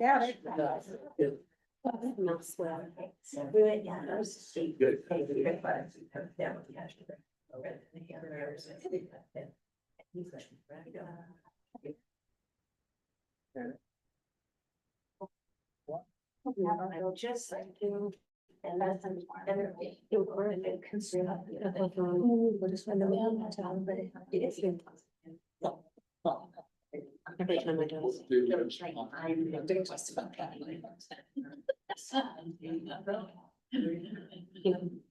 Got it. Just like do. And that's it were a concern. Every time I do it. I'm doing just about that. I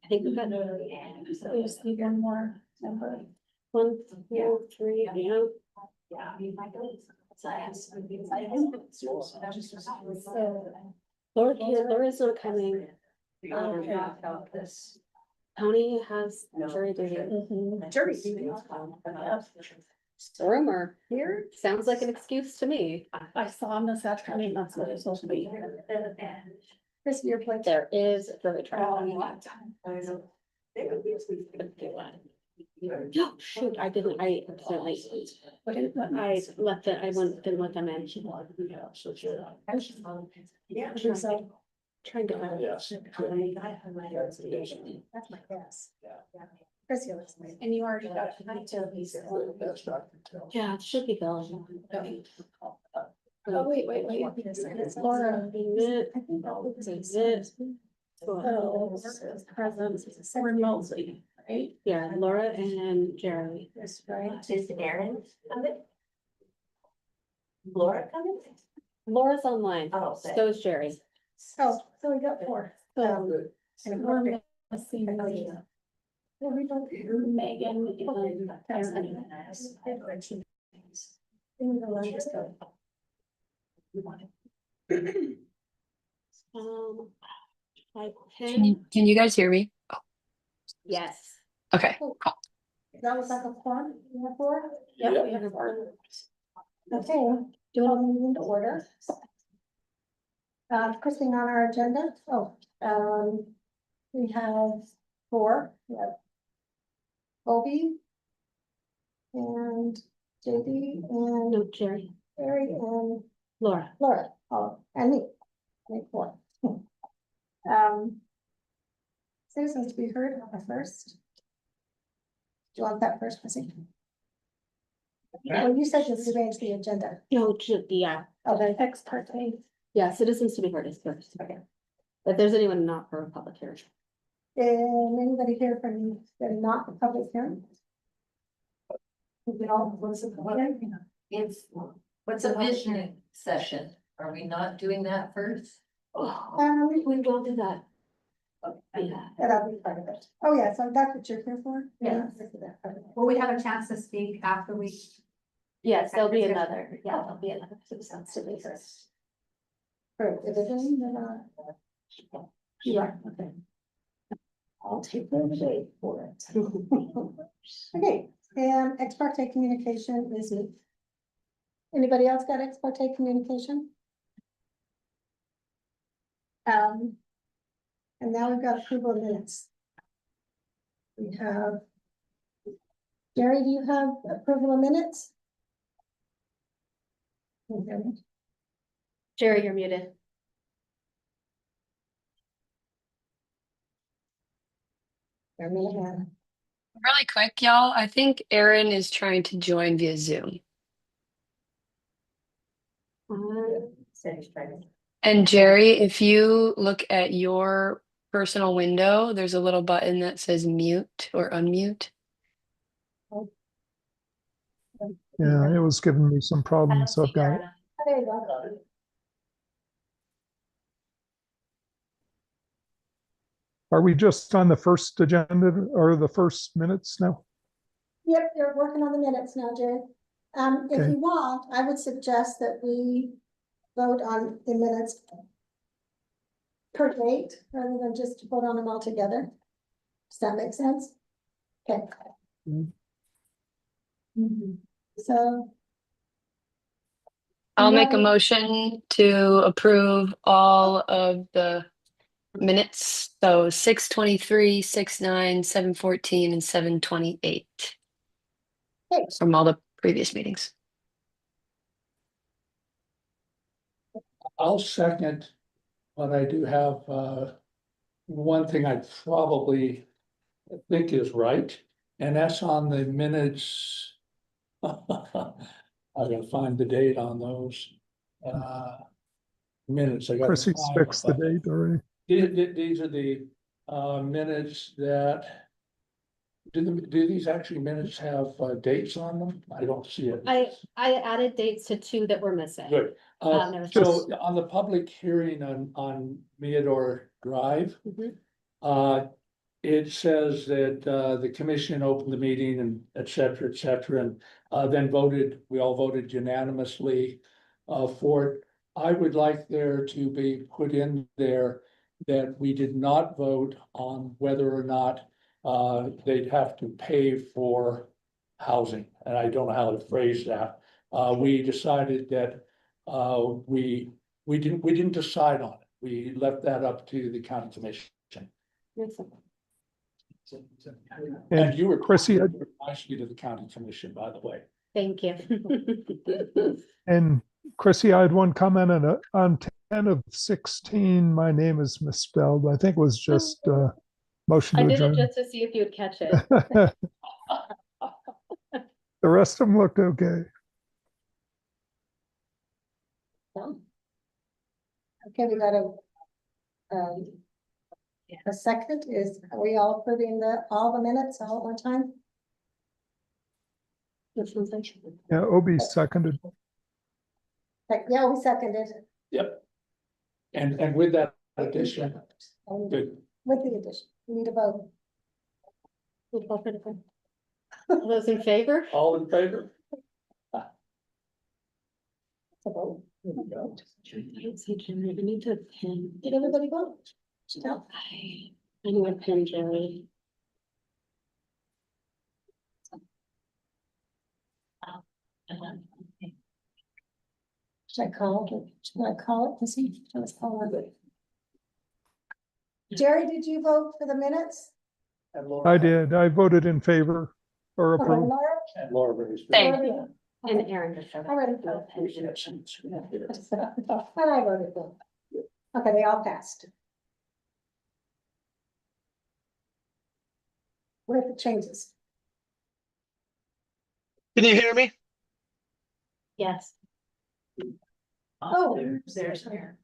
think we've got. So we just need one more number. 1, 2, 3, yeah. Laura's not coming. Tony has jury duty. Jury duty. Rumor. Here, Sounds like an excuse to me. I saw him this afternoon, that's what it's supposed to be. Chris, your place. There is jury trial. Oh, shoot, I didn't, I accidentally, I left it, didn't let them in. Yeah, so. Trying to. Yes. That's my guess. Chris, your place. And you already got utilities. That's Dr. Tell. Yeah, it should be Bill. Oh, wait. It's Laura. I think that was Is it? So, present remotely, right? Yeah, Laura and Jerry. That's right. Is Erin coming? Laura coming? Laura's online, Oh, so is Jerry. Oh, so we got 4. Good. And we're missing. Well, we don't, Megan and Erin. Like Can you guys hear me? yes. Okay, That was like a fun, you have 4? Yeah. We have 4. Okay, do you want to move into order? First thing on our agenda, we have 4, we have Bobby and JD and No, Jerry, Barry and Laura. Laura, and me, make 4. Citizens to be heard first. Do you want that first, Chrissy? Well, you said just arrange the agenda. No, yeah, Okay, ex parte. yeah, citizens to be heard is first. Okay. If there's anyone not for a public hearing. And anybody here from the not public hearing? We all, what's the point? It's, what's a visioning session? Are we not doing that first? We will do that. Yeah. That'll be part of it. Oh, yeah, so that's what you're here for? Yeah. Will we have a chance to speak after we? Yes, there'll be another, yeah, there'll be another citizens to be heard. For division, yeah, okay. I'll take the date for it. Okay, and ex parte communication is me. Anybody else got ex parte communication? And now we've got approval of minutes. We have. Jerry, do you have approval of minutes? Okay. Jerry, you're muted. really quick, y'all. I think Erin is trying to join via Zoom. And Jerry, if you look at your personal window, there's a little button that says mute or unmute. Yeah, it was giving me some problems, so I've got it. There you go. Are we just on the first agenda or the first minutes now? Yep, they're working on the minutes now, Jerry. If Okay. you want, I would suggest that we vote on the minutes per date, rather than just vote on them all together. Does that make sense? Okay. So, I'll make a Yeah. motion to approve all of the minutes. So 6:23, 6:09, 7:14, and 7:28 okay, from all the previous meetings. I'll second, but I do have, one thing I probably think is right, and that's on the minutes. I gotta find the date on those, minutes. I got. Chrissy's fixed the date already. These are the, minutes that. Do these actually minutes have, dates on them? I don't see it. I added dates to two that were missing. Good. there was So on the public hearing on Meador Drive. Mhm. It says that, the commission opened the meeting and et cetera, and, then we all voted unanimously, for it. I would like there to be put in there that we did not vote on whether or not, they'd have to pay for housing, and I don't know how to phrase that. We decided that, we didn't decide on it. We left that up to the county commission. And you were Chrissy, nicely to the county commission, by the way. Thank you. And Chrissy, I had one comment on 10 of 16, my name is misspelled. I think it was just motion I to did it adjourn. just to see if you'd catch it. The rest of them looked okay. Okay, we got a second is, are we all approving all the minutes all at one time? Yeah, Obi seconded. Like, yeah, we seconded. Yep. And with that addition, good. With the addition, we need a vote. All those in favor? All in favor? A vote. There we go. I need to pin. Did everybody vote? No. I need to pin Jerry. Should I call it? Should I call it? Missy? Let's call it. Jerry, did you vote for the minutes? And Laura- I did. I voted in favor or Okay, approved. Laura? And Laura Berry's- Same. Laura? And Aaron just showed up. I already No voted. pension. And I voted for. Okay, they all passed. With the changes. Can you hear me? Yes. Oh, There's there.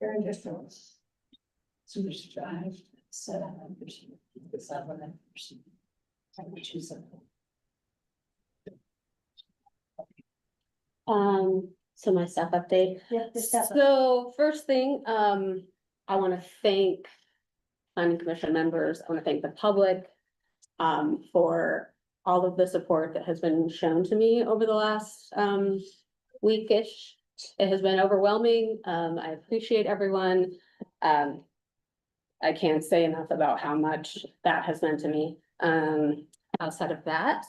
Very interesting. So there's 5, 7, 7. So my staff update. Yeah, the staff. So first thing, I want to thank planning commission members. I want to thank the public for all of the support that has been shown to me over the last weekish. It has been overwhelming. I appreciate everyone. I can't say enough about how much that has meant to me. Outside of that,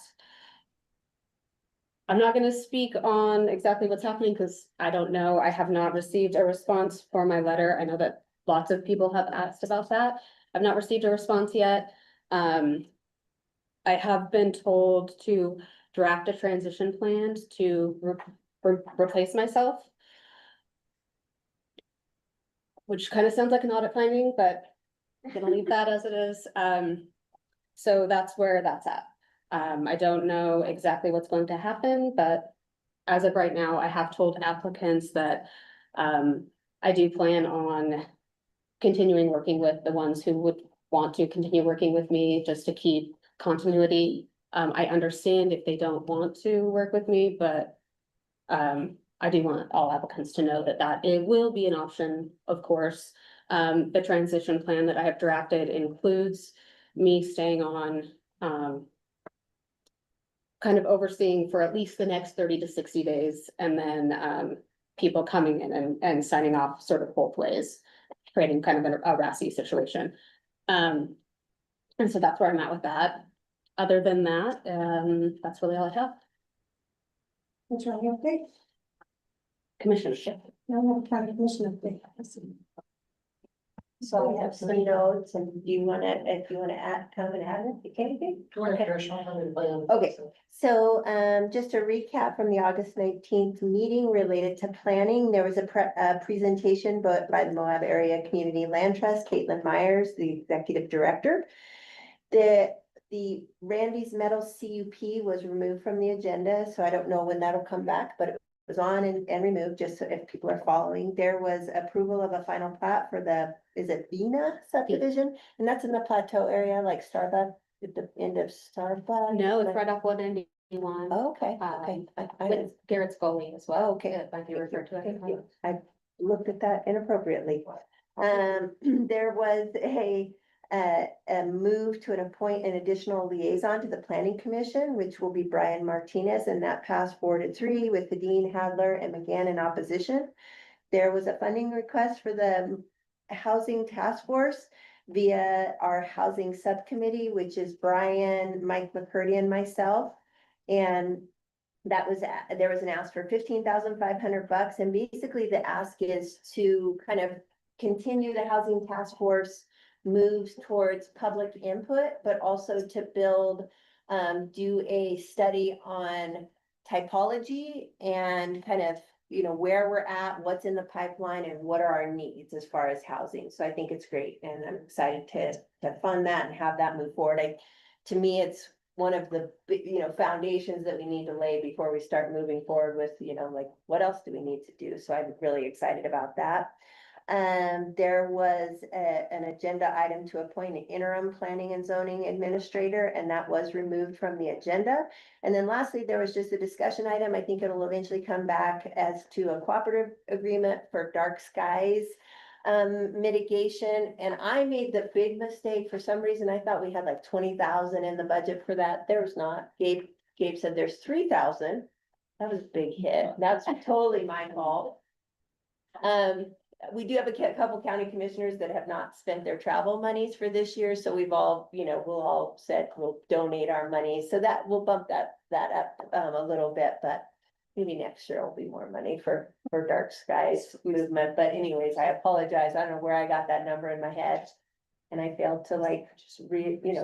I'm not gonna speak on exactly what's happening because I don't know. I have not received a response for my letter. I know that lots of people have asked about that. I've not received a response yet. I have been told to draft a transition plan to replace myself. Which kind of sounds like an audit finding, but I'm gonna leave that as it is. So that's where that's at. I don't know exactly what's going to happen, but as of right now, I have told applicants that I do plan on continuing working with the ones who would want to continue working with me just to keep continuity. I understand if they don't want to work with me, but I do want all applicants to know that it will be an option, of course. The transition plan that I have drafted includes me staying on kind of overseeing for at least the next 30 to 60 days, and then people coming in and signing off sort of both ways, creating kind of a RASI situation. And so that's where I'm at with that. Other than that, that's really all I have. What's wrong with it? Commissionership. No, no, county commission update. So I have some notes, and do you wanna, if you wanna add, come and add it, you can be? Okay, so, just a recap from the August 19th meeting related to planning, there was a presentation by the Moab Area Community Land Trust, Caitlin Myers, the executive director. The Randy's Metal CUP was removed from the agenda, so I don't know when that'll come back, but it was on and removed, just so if people are following. There was approval of a final plat for is it Vina subdivision? And that's in the plateau area, like Starbucks, at the end of Starbucks? No, it's right off 191. Oh, okay, okay. I With Garrett's Gully as well. Okay. It might be referred to. Thank you. I looked at that inappropriately. There was a move to appoint an additional liaison to the planning commission, which will be Brian Martinez, and that passed 4-3 with the Dean, Hadler, and McGann in opposition. There was a funding request for the housing task force via our housing subcommittee, which is Brian, Mike McCurdy, and myself. And that was, there was an ask for $15,500, and basically the ask is to kind of continue the housing task force moves towards public input, but also to build, do a study on typology and kind of, you know, where we're at, what's in the pipeline, and what are our needs as far as housing. So I think it's great, and I'm excited to fund that and have that move forward. To me, it's one of the, you know, foundations that we need to lay before we start moving forward with, you know, like, what else do we need to do? So I'm really excited about that. There was an agenda item to appoint an interim planning and zoning administrator, and that was removed from the agenda. And then lastly, there was just a discussion item. I think it'll eventually come back as to a cooperative agreement for dark skies mitigation. And I made the big mistake. For some reason, I thought we had like 20,000 in the budget for that. There's not. Gabe said there's 3,000. That was a big hit. That's totally my fault. We do have a couple county commissioners that have not spent their travel monies for this year, so we've all, you know, we'll all said we'll donate our money, so that will bump that up a little bit, but maybe next year will be more money for dark skies movement. But anyways, I apologize. I don't know where I got that number in my head, and I failed to like just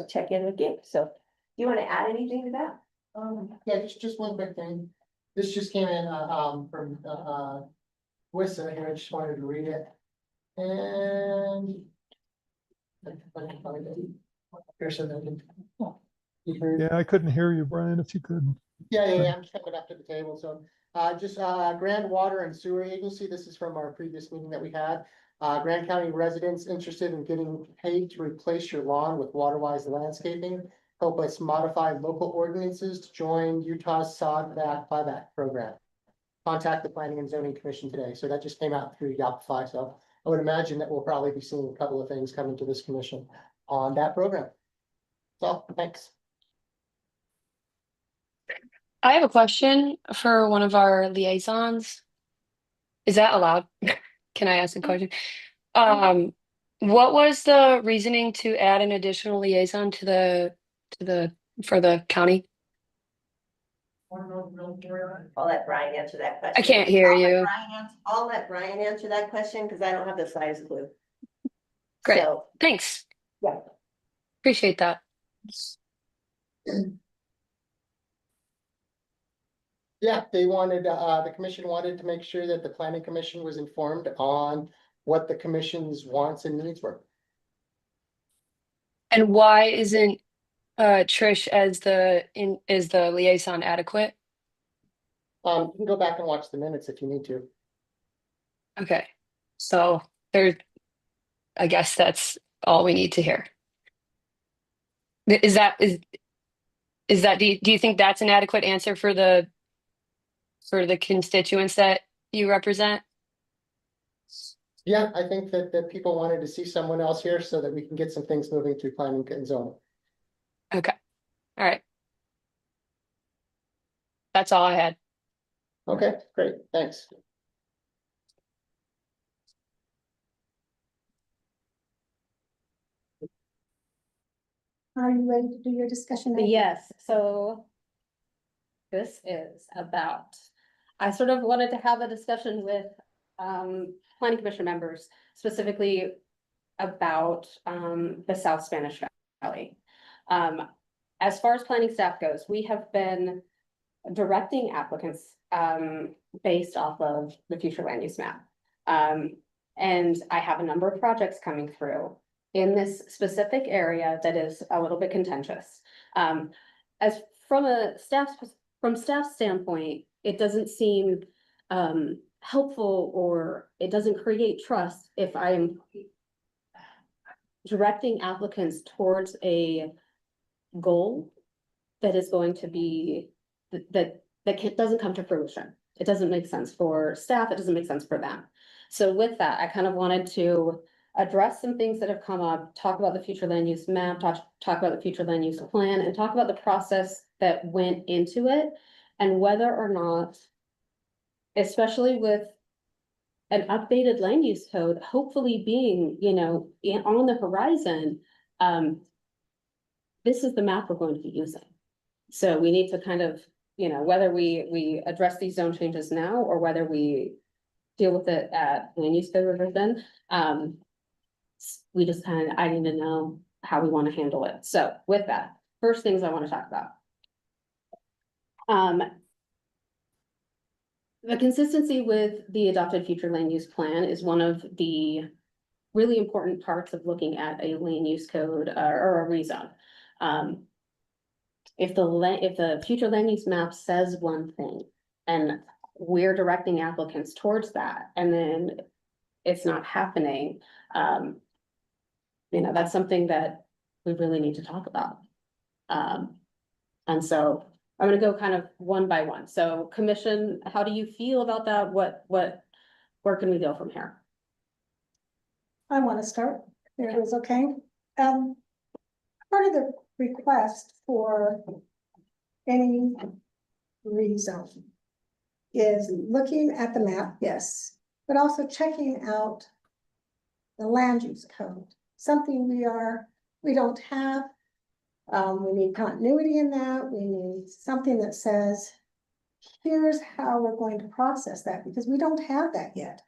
check in with Gabe. So, do you want to add anything to that? Yeah, just one quick thing. This just came in, from, Wissa here, I just wanted to read it. And. Here's something. You heard? Yeah, I couldn't hear you, Brian, if you could. Yeah, I'm stepping up to the table, so, Grand Water and Sewer Agency, this is from our previous meeting that we had. Grand County residents interested in getting paid to replace your lawn with Waterwise Landscaping. Help us modify local ordinances to join Utah's sod back buyback program. Contact the Planning and Zoning Commission today. So that just came out through Yopify. So I would imagine that we'll probably be seeing a couple of things coming to this commission on that program. So, thanks. I have a question for one of our liaisons. Is that allowed? Can I ask a question? What was the reasoning to add an additional liaison for the county? I'll let Brian answer that question. I can't hear you. I'll let Brian answer that question because I don't have the slightest clue. Great. So, Thanks. yeah. Appreciate that. Yeah, they wanted, the commission wanted to make sure that the planning commission was informed on what the commission's wants and needs were. And why isn't Trish as the liaison adequate? You can go back and watch the minutes if you need to. Okay. So I guess that's all we need to hear. Do you think that's an adequate answer for the constituents that you represent? Yeah, I think that people wanted to see someone else here so that we can get some things moving through planning and zoning. Okay. All right. That's all I had. Okay, great, thanks. Are you ready to do your discussion? item? Yes, so this is about, I sort of wanted to have a discussion with planning commission members, specifically about the South Spanish Valley. As far as planning staff goes, we have been directing applicants based off of the future land use map. And I have a number of projects coming through in this specific area that is a little bit contentious. As from staff standpoint, it doesn't seem helpful, or it doesn't create trust if I am directing applicants towards a goal that is going to be, doesn't come to fruition. It doesn't make sense for staff, it doesn't make sense for them. So with that, I kind of wanted to address some things that have come up, talk about the future land use map, talk about the future land use plan, and talk about the process that went into it, and whether or not, especially with an updated land use code, hopefully being, on the horizon, this is the map we're going to be using. So we need to kind of, whether we address these zone changes now, or whether we deal with it at land use code revision, we just I need to know how we want to handle it. So with that, first things I want to talk about. The consistency with the adopted future land use plan is one of the really important parts of looking at a land use code or a rezone. If the future land use map says one thing and we're directing applicants towards that, and then it's not happening, that's something that we really need to talk about. And so I'm gonna go kind of one by one. So commission, how do you feel about that? Where can we go from here? I want to start, if it was okay. Part of the request for any rezone is looking at the map, yes, but also checking out the land use code, something we don't have. We need continuity in that. We need something that says, here's how we're going to process that, because we don't have that yet.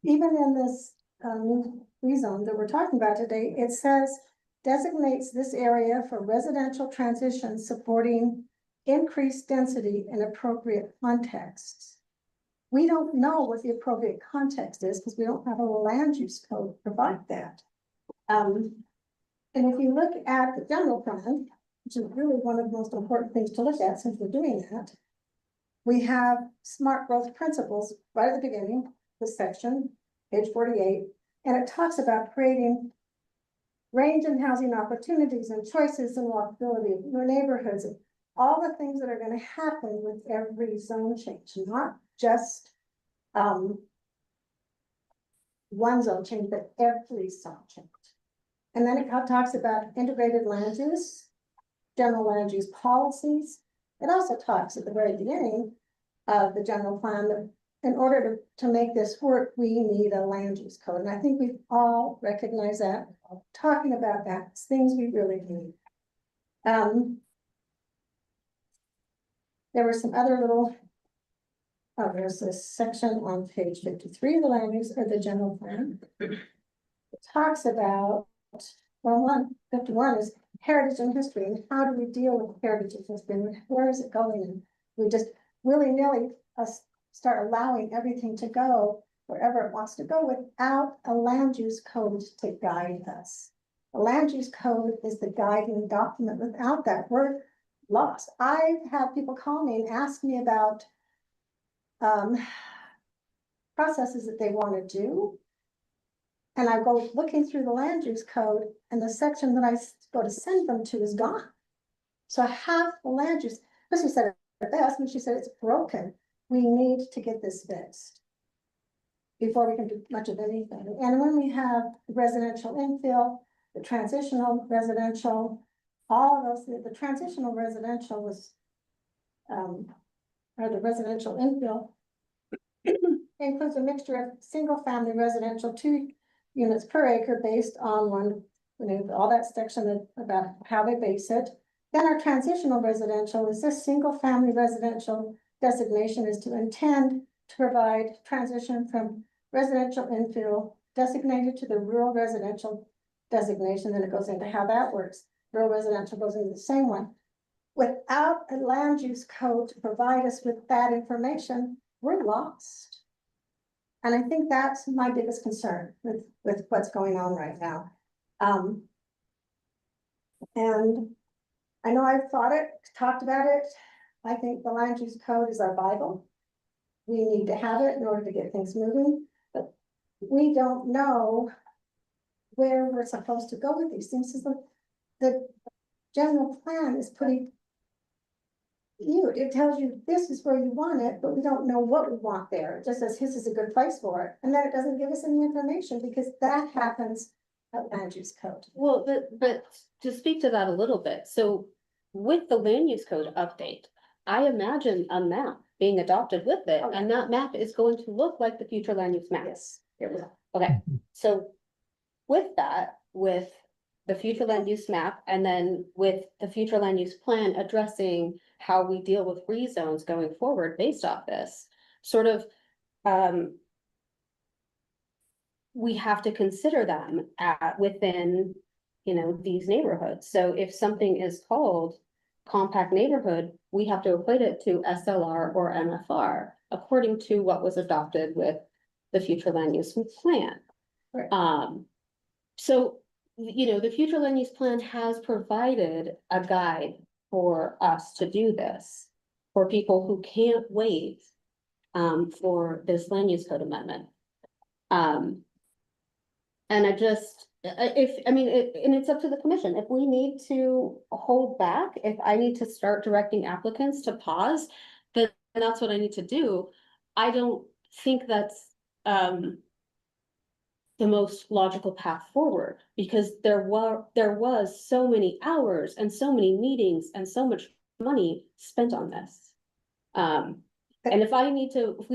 Even in this new rezone that we're talking about today, it says designates this area for residential transition supporting increased density in appropriate contexts. We don't know what the appropriate context is because we don't have a land use code to provide that. And if you look at the general plan, which is really one of the most important things to look at since we're doing that, we have smart growth principles right at the beginning, this section, page 48, and it talks about creating range in housing opportunities and choices and walkability of your neighborhoods, and all the things that are going to happen with every zone change, not just one zone change, but every zone change. And then it talks about integrated land use, general land use policies. It also talks at the very beginning of the general plan that in order to make this work, we need a land use code. And I think we've all recognized that, talking about that, it's things we really need. There were some other little, there's this section on page 53 of the land use or the general plan. It talks about, well, 151 is heritage and history, and how do we deal with heritage and history? Where is it going? And we just willy-nilly start allowing everything to go wherever it wants to go without a land use code to guide us. The land use code is the guiding document. Without that, we're lost. I've had people call me and ask me about processes that they want to do. And I go looking through the land use code, and the section that I go to send them to is gone. So I have the land use, as we said it best, when she said it's broken, we need to get this fixed before we can do much of anything. And when we have residential infill, the transitional residential, all of those, the transitional residential was, or the residential infill includes a mixture of single family residential, 2 units per acre based on one, all that section about how they base it. Then our transitional residential is this single family residential designation is to intend to provide transition from residential infill designated to the rural residential designation, then it goes into how that works. Rural residential goes into the same one. Without a land use code to provide us with that information, we're lost. And I think that's my biggest concern with what's going on right now. And I know I've talked about it. I think the land use code is our Bible. We need to have it in order to get things moving, but we don't know where we're supposed to go with these things. The general plan is pretty cute. It tells you this is where you want it, but we don't know what we want there. It just says this is a good place for it. And then it doesn't give us any information because that happens at land use code. Well, but to speak to that a little bit, so with the land use code update, I imagine a map being adopted with it, Okay. and that map is going to look like the future land use map. Yes, it will. Okay, so with that, with the future land use map, and then with the future land use plan addressing how we deal with rezones going forward based off this, sort of, we have to consider them within, these neighborhoods. So if something is called compact neighborhood, we have to equate it to SLR or MFR, according to what was adopted with the future land use plan. Right. So, the future land use plan has provided a guide for us to do this, for people who can't wait for this land use code amendment. And and it's up to the commission. If we need to hold back, if I need to start directing applicants to pause, then that's what I need to do. I don't think that's the most logical path forward, because there was so many hours and so many meetings and so much money spent on this. And if we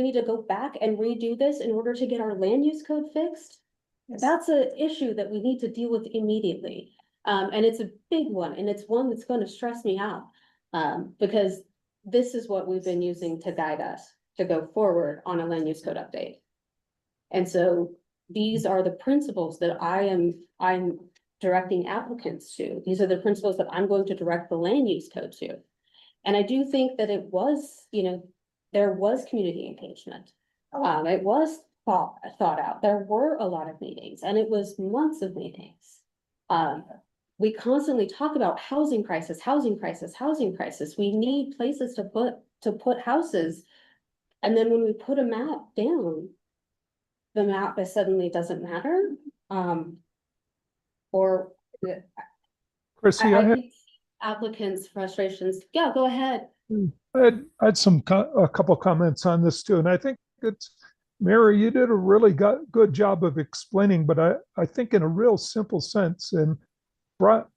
need to go back and redo this in order to get our land use code fixed, Yes. that's an issue that we need to deal with immediately. And it's a big one, and it's one that's going to stress me out. Because this is what we've been using to guide us to go forward on a land use code update. And so these are the principles that I'm directing applicants to. These are the principles that I'm going to direct the land use code to. And I do think that it was, there was community engagement. It was thought out. There were a lot of meetings, and it was months of meetings. We constantly talk about housing crisis, housing crisis, housing crisis. We need places to put houses. And then when we put a map down, the map suddenly doesn't matter. Chrissy, I had think applicants' frustrations. Yeah, go ahead. I had a couple comments on this too, and I think Mary, you did a really good job of explaining, but I think in a real simple sense. And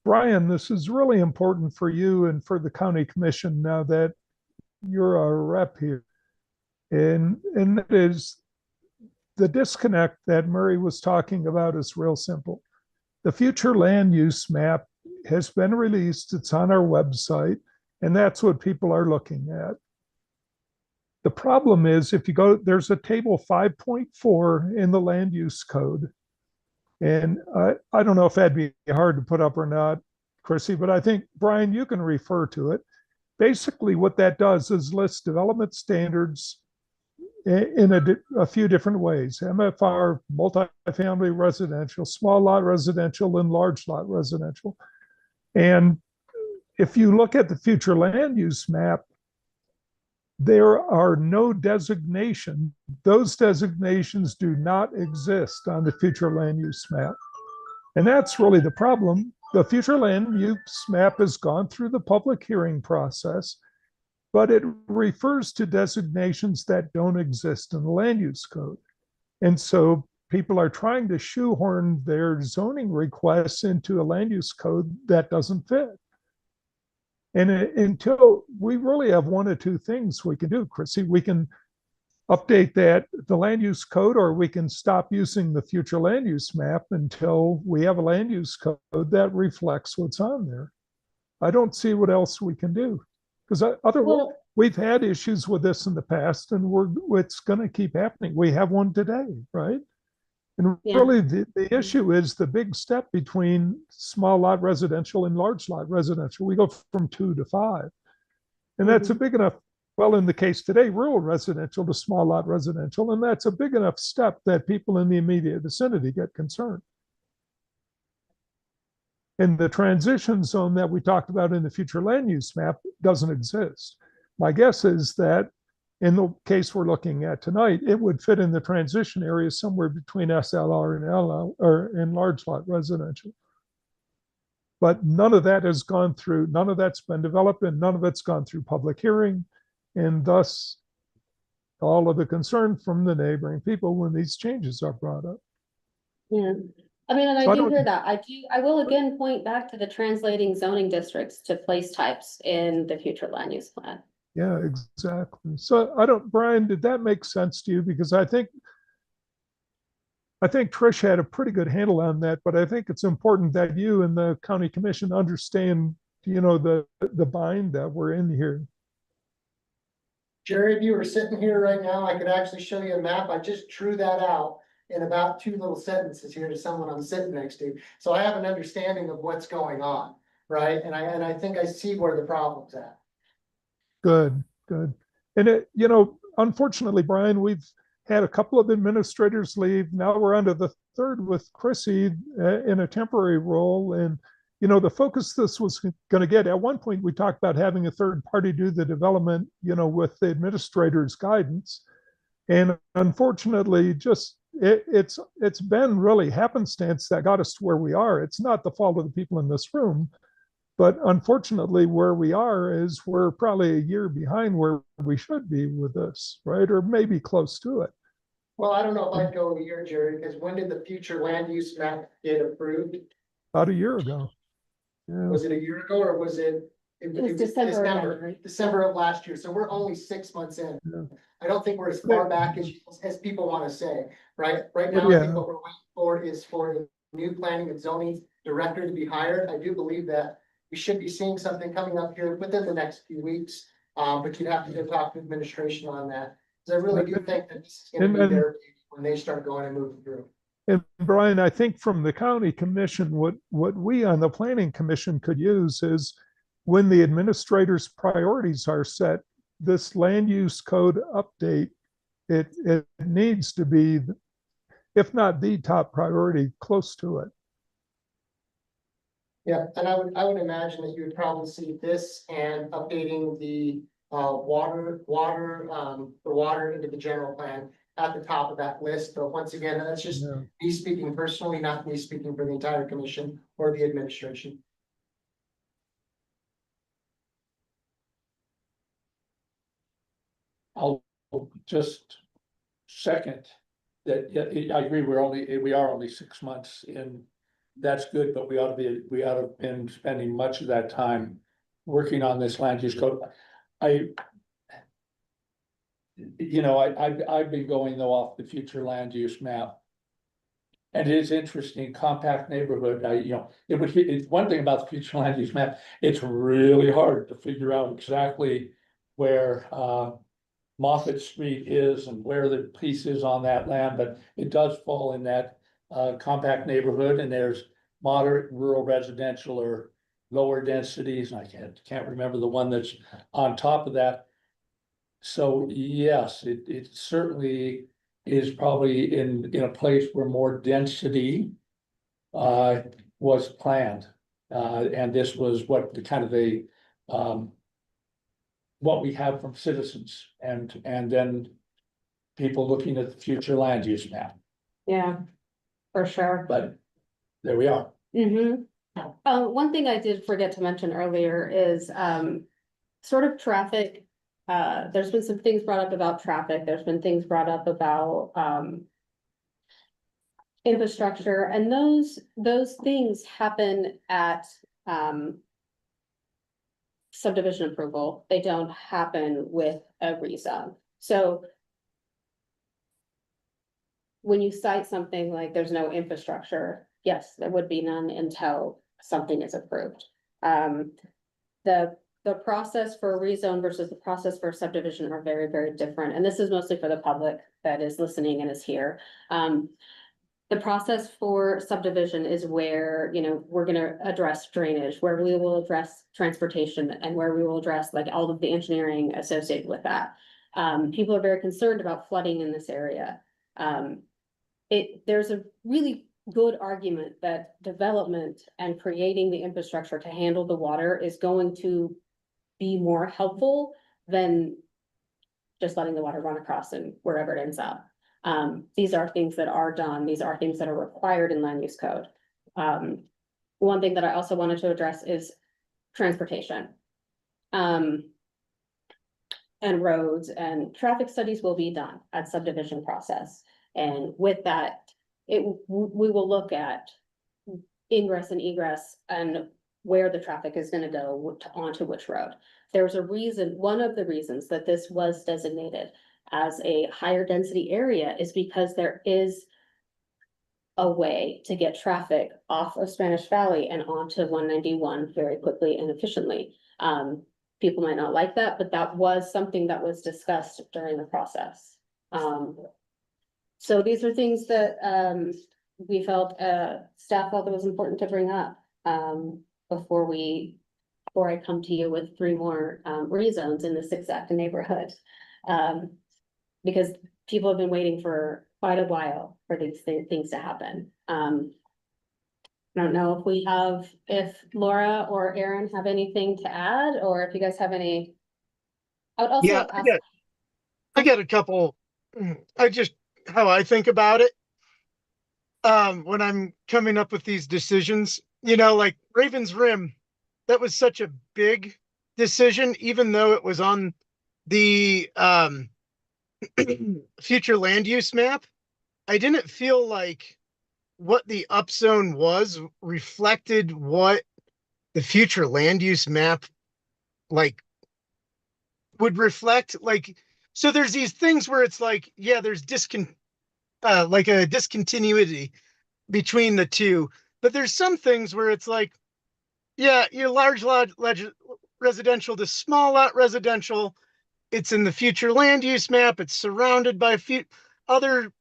Brian, this is really important for you and for the county commission now that you're a rep here. And that is the disconnect that Mary was talking about is real simple. The future land use map has been released. It's on our website, and that's what people are looking at. The problem is if you go, there's a table 5.4 in the land use code. And I don't know if that'd be hard to put up or not, Chrissy, but I think, Brian, you can refer to it. Basically, what that does is list development standards in a few different ways: MFR, multifamily residential, small lot residential, and large lot residential. And if you look at the future land use map, there are no designations. Those designations do not exist on the future land use map. And that's really the problem. The future land use map has gone through the public hearing process, but it refers to designations that don't exist in the land use code. And so people are trying to shoehorn their zoning requests into a land use code that doesn't fit. And until we really have one or two things we can do, Chrissy, we can update the land use code, or we can stop using the future land use map until we have a land use code that reflects what's on there. I don't see what else we can do, because otherwise we've had issues with this in the past, and it's going to keep happening. We have one today, right? And Yeah. really, the issue is the big step between small lot residential and large lot residential. We go from 2 to 5. And that's a big enough, well, in the case today, rural residential to small lot residential, and that's a big enough step that people in the immediate vicinity get concerned. And the transition zone that we talked about in the future land use map doesn't exist. My guess is that in the case we're looking at tonight, it would fit in the transition area somewhere between SLR and LL, or in large lot residential. But none of that has gone through, none of that's been developed, and none of it's gone through public hearing. And thus, all of the concern from the neighboring people when these changes are brought up. Yeah, I mean, and So I I do don't- hear that. I will again point back to the translating zoning districts to place types in the future land use plan. Yeah, exactly. So Brian, did that make sense to you? Because I think Trish had a pretty good handle on that, but I think it's important that you and the county commission understand, the bind that we're in here. Jerry, if you were sitting here right now, I could actually show you a map. I just drew that out in about 2 little sentences here to someone I'm sitting next to. So I have an understanding of what's going on, right? And I think I see where the problem's at. Good, good. And unfortunately, Brian, we've had a couple of administrators leave. Now we're on to the third with Chrissy in a temporary role. And, the focus this was going to get, at one point, we talked about having a third party do the development, with the administrator's guidance. And unfortunately, it's been really happenstance that got us to where we are. It's not the fault of the people in this room. But unfortunately, where we are is we're probably a year behind where we should be with this, right? Or maybe close to it. Well, I don't know if I'd go a year, Jerry, because when did the future land use map get approved? About a year ago. Yeah. Was it a year ago or was it? It was December, January. December of last year, so we're only 6 months in. Yeah. I don't think we're as far back as people want to say, right? Right now, I Yeah. think what we're waiting for is for a new planning and zoning director to be hired. I do believe that we should be seeing something coming up here within the next few weeks. But you'd have to go talk to administration on that, because I really do think that this is gonna be And- their baby when they start going and moving through. And Brian, I think from the county commission, what we on the planning commission could use is when the administrator's priorities are set, this land use code update, it needs to be, if not the top priority, close to it. Yeah, and I would imagine that you would probably see this and updating the water into the general plan at the top of that list. But once again, that's just Yeah. me speaking personally, not me speaking for the entire commission or the administration. I'll just second that, yeah, I agree, we are only 6 months in. That's good, but we ought to have been spending much of that time working on this land use code. I've been going though off the future land use map. And it is interesting, compact neighborhood, it's one thing about the future land use map, it's really hard to figure out exactly where, Moffett Street is and where the piece is on that land, but it does fall in that compact neighborhood, and there's moderate rural residential or lower densities, and I can't remember the one that's on top of that. So yes, it certainly is probably in a place where more density was planned. And this was what the kind of what we have from citizens and then people looking at the future land use map, Yeah, for sure. but there we are. One thing I did forget to mention earlier is, sort of traffic. There's been some things brought up about traffic. There's been things brought up about, infrastructure, and those things happen at, subdivision approval. They don't happen with a rezone. So when you cite something like there's no infrastructure, yes, there would be none until something is approved. The process for a rezone versus the process for a subdivision are very, very different. And this is mostly for the public that is listening and is here. The process for subdivision is where, you know, we're gonna address drainage, where we will address transportation, and where we will address like all of the engineering associated with that. People are very concerned about flooding in this area. There's a really good argument that development and creating the infrastructure to handle the water is going to be more helpful than just letting the water run across and wherever it ends up. These are things that are done. These are things that are required in land use code. One thing that I also wanted to address is transportation. And roads and traffic studies will be done at subdivision process. And with that, we will look at ingress and egress and where the traffic is gonna go onto which road. There's a reason, one of the reasons that this was designated as a higher density area is because there is a way to get traffic off of Spanish Valley and onto 191 very quickly and efficiently. People might not like that, but that was something that was discussed during the process. So these are things that we felt, staff felt it was important to bring up before I come to you with 3 more rezones in this exact neighborhood. Because people have been waiting for quite a while for these things to happen. I don't know if Laura or Aaron have anything to add, or if you guys have any. I would also Yeah, ask. I got a couple, how I think about it. When I'm coming up with these decisions, like Ravens Rim, that was such a big decision, even though it was on the future land use map. I didn't feel like what the upzone was reflected what the future land use map like would reflect. So there's these things where it's like, yeah, there's like a discontinuity between the two, but there's some things where it's like, yeah, your large lot residential to small lot residential, it's in the future land use map, it's surrounded by other.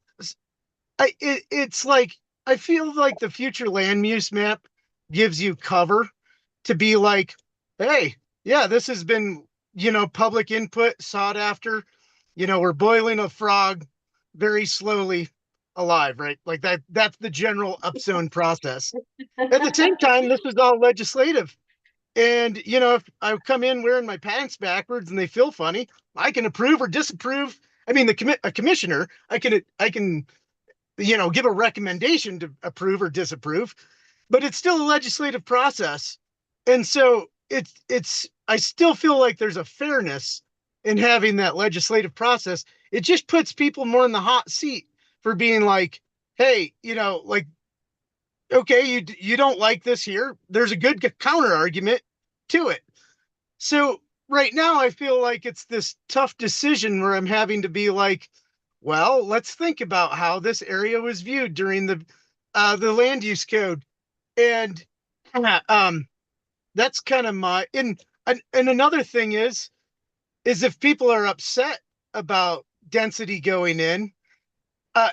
It's like, I feel like the future land use map gives you cover to be like, hey, yeah, this has been, public input sought after, we're boiling a frog very slowly alive, right? Like that's the general upzone process. At the same time, this is all legislative. And, if I come in wearing my pants backwards and they feel funny, I can approve or disapprove. I mean, a commissioner, I can give a recommendation to approve or disapprove, but it's still a legislative process. And so I still feel like there's a fairness in having that legislative process. It just puts people more in the hot seat for being like, hey, okay, you don't like this here. There's a good counter argument to it. So right now I feel like it's this tough decision where I'm having to be like, well, let's think about how this area was viewed during the land use code. And that's kind of and another thing is if people are upset about density going in,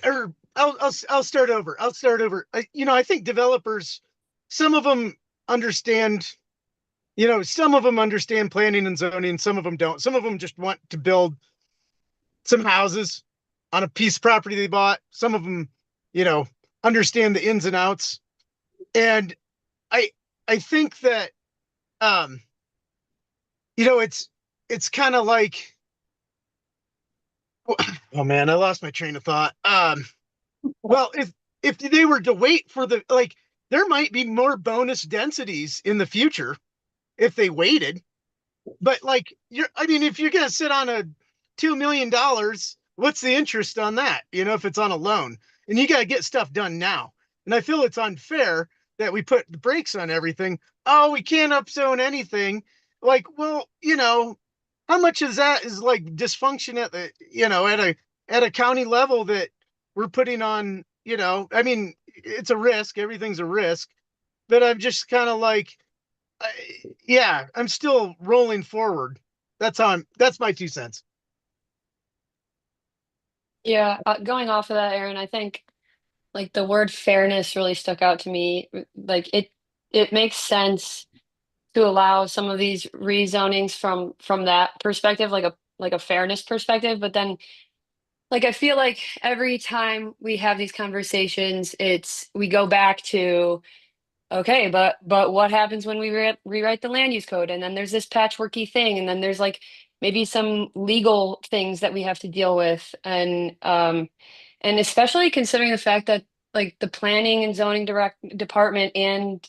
or I'll start over. I think developers, some of them understand, some of them understand planning and zoning, some of them don't. Some of them just want to build some houses on a piece of property they bought. Some of them, understand the ins and outs. And I think that, it's kind of like, oh man, I lost my train of thought. Well, if they were to wait for there might be more bonus densities in the future if they waited. But if you're going to sit on a $2 million, what's the interest on that? If it's on a loan, and you got to get stuff done now. And I feel it's unfair that we put the brakes on everything. Oh, we can't upzone anything. Well, how much of that is dysfunction at the, at a county level that we're putting on, it's a risk. Everything's a risk, but I'm just kind of like, yeah, I'm still rolling forward. That's my 2 cents. Yeah, going off of that, Aaron, I think like the word fairness really stuck out to me. Like it makes sense to allow some of these rezonings from that perspective, like a fairness perspective, but then like I feel like every time we have these conversations, we go back to okay, but what happens when we rewrite the land use code? And then there's this patchworky thing, and then there's like maybe some legal things that we have to deal with, and especially considering the fact that like the planning and zoning department and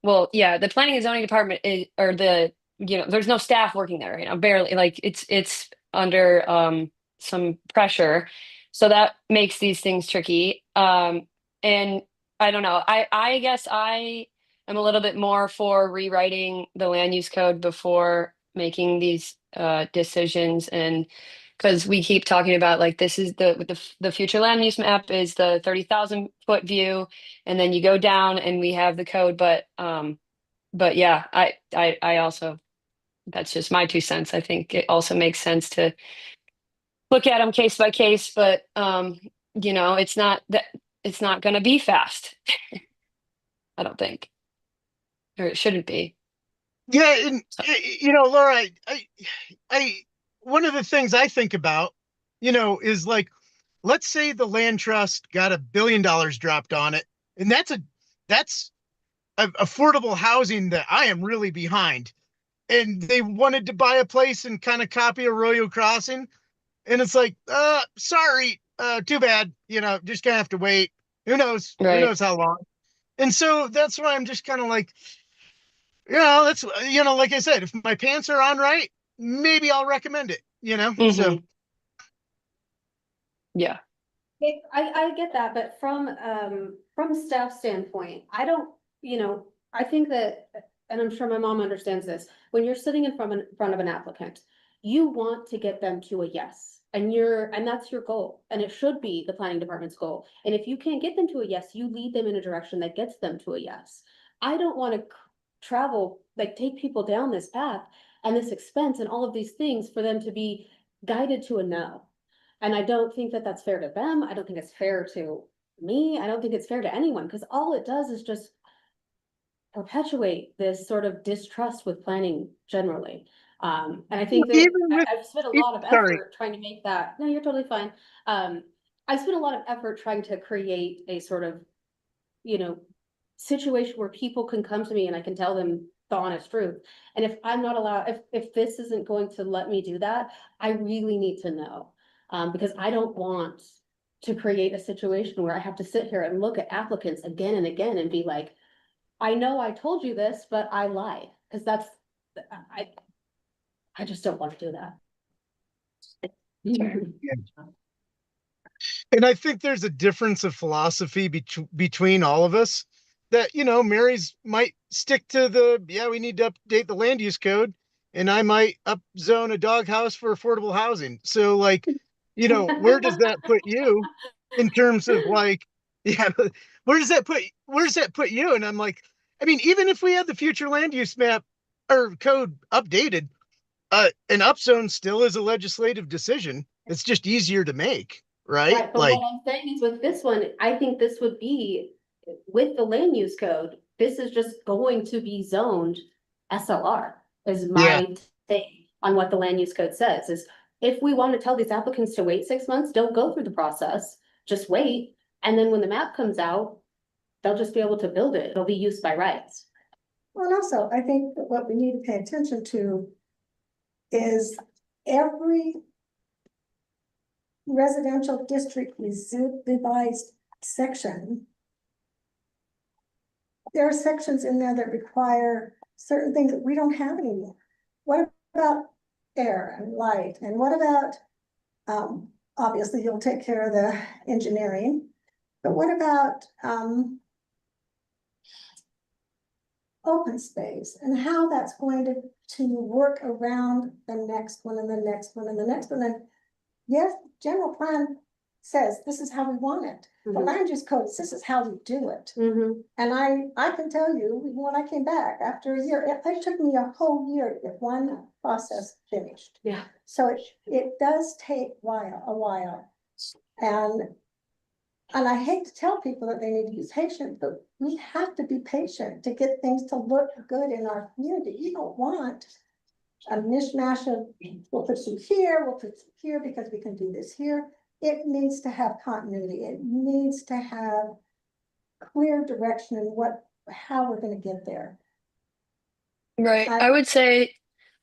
well, yeah, the planning and zoning department is, or the there's no staff working there right now, barely. Like it's under some pressure, so that makes these things tricky. And I don't know. I guess I am a little bit more for rewriting the land use code before making these decisions, and because we keep talking about like this is the future land use map is the 30,000 foot view, and then you go down and we have the code, but yeah, I also, that's just my 2 cents. I think it also makes sense to look at them case by case, but it's not going to be fast. I don't think, or it shouldn't be. Yeah, and So, Laura, I one of the things I think about, is like, let's say the land trust got $1 billion dropped on it, and that's affordable housing that I am really behind. And they wanted to buy a place and kind of copy Arroyo Crossing, and it's like, sorry, too bad, just gonna have to wait. Who knows? Who right. knows how long? And so that's why I'm just kind of like, that's, like I said, if my pants are on right, maybe I'll recommend it. So Hmm. Yeah. I get that, but from staff standpoint, I don't, I think that, and I'm sure my mom understands this, when you're sitting in front of an applicant, you want to get them to a yes. And that's your goal, and it should be the planning department's goal. And if you can't get them to a yes, you lead them in a direction that gets them to a yes. I don't want to travel, like take people down this path and this expense and all of these things for them to be guided to a no. And I don't think that that's fair to them. I don't think it's fair to me. I don't think it's fair to anyone, because all it does is just perpetuate this sort of distrust with planning generally. And I think that even with, I've spent a lot of sorry, effort trying to make that, no, you're totally fine. I spent a lot of effort trying to create a sort of, you know, situation where people can come to me and I can tell them the honest truth. And if I'm not allowed, if this isn't going to let me do that, I really need to know. Because I don't want to create a situation where I have to sit here and look at applicants again and again and be like, I know I told you this, but I lied, because I, I just don't want to do that. and I think there's a difference of philosophy between all of us. That Mary's might stick to we need to update the land use code, and I might upzone a doghouse for affordable housing. So like, where does that put you in terms of like, yeah, where does that put you? And I'm like, I mean, even if we had the future land use map or code updated, an upzone still is a legislative decision. It's just easier to make, right? Right, but what Like, I'm saying is with this one, I think this would be, with the land use code, this is just going to be zoned SLR, is yeah, my take on what the land use code says, is if we want to tell these applicants to wait 6 months, don't go through the process, just wait, and then when the map comes out, they'll just be able to build it, it'll be used by rights. Well, and also, I think that what we need to pay attention to is every residential district revised section. There are sections in there that require certain things that we don't have anymore. What about air and light? And what about, obviously you'll take care of the engineering, but what about, open space and how that's going to work around the next one and the next one and the next one? And yes, general plan says this is how we want it. The land use code, this is how we do it. And I can tell you, when I came back after a year, it took me a whole year to get one process finished. Yeah. So it does take a while. And And I hate to tell people that they need to be patient, but we have to be patient to get things to look good in our community. You don't want a mishmash of, we'll put you here, we'll put you here because we can do this here. It needs to have continuity. It needs to have clear direction in how we're gonna get there. Right. I- I would say,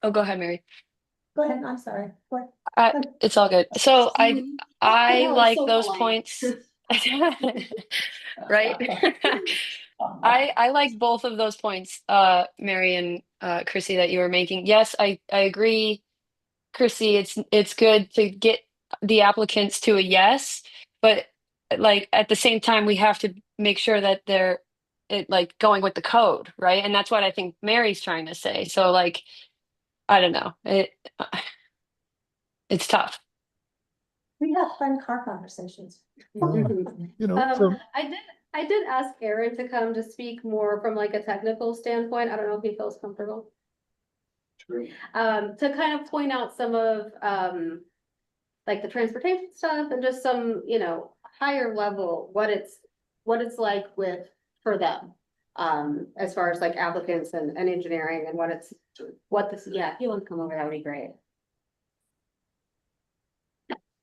oh, go ahead, Mary. Go ahead, I'm sorry. Go ahead. It's all good. So I No, like so those polite. points. Right? I like both of those points, Mary and Chrissy, that you were making. Yes, I agree, Chrissy, it's good to get the applicants to a yes, but like at the same time, we have to make sure that they're like going with the code, right? And that's what I think Mary's trying to say. So like, I don't know, it's tough. We have fun car conversations. You know, from, I did ask Aaron to come to speak more from like a technical standpoint. I don't know if he feels comfortable. To kind of point out some of, like the transportation stuff and just some, you know, higher level, what it's like for them. As far as like applicants and engineering and yeah, if you want to come over, that would be great.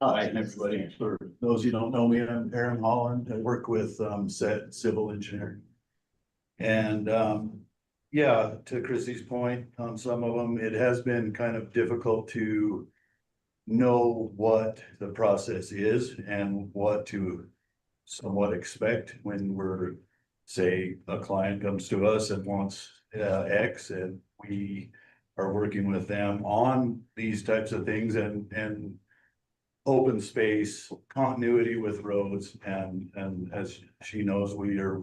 Hi, everybody. For those who don't know me, I'm Aaron Holland. I work with SET Civil Engineering. And yeah, to Chrissy's point, on some of them, it has been kind of difficult to know what the process is and what to somewhat expect when we're, say, a client comes to us and wants X, and we are working with them on these types of things and open space, continuity with roads, and as she knows, we are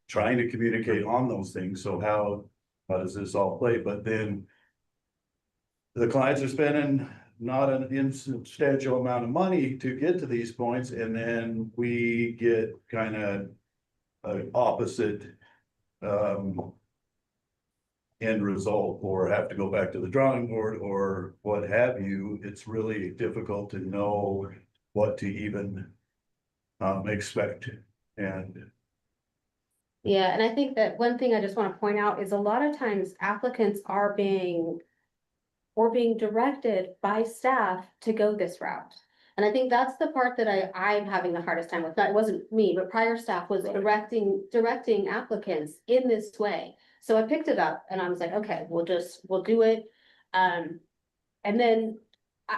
trying to communicate on those things. So how does this all play? But then the clients are spending not an insubstantial amount of money to get to these points, and then we get kind of an opposite end result, or have to go back to the drawing board or what have you. It's really difficult to know what to even expect. And Yeah, and I think that one thing I just want to point out is a lot of times applicants are being directed by staff to go this route. And I think that's the part that I'm having the hardest time with. That wasn't me, but prior staff was directing applicants in this way. So I picked it up and I was like, okay, we'll do it. And then,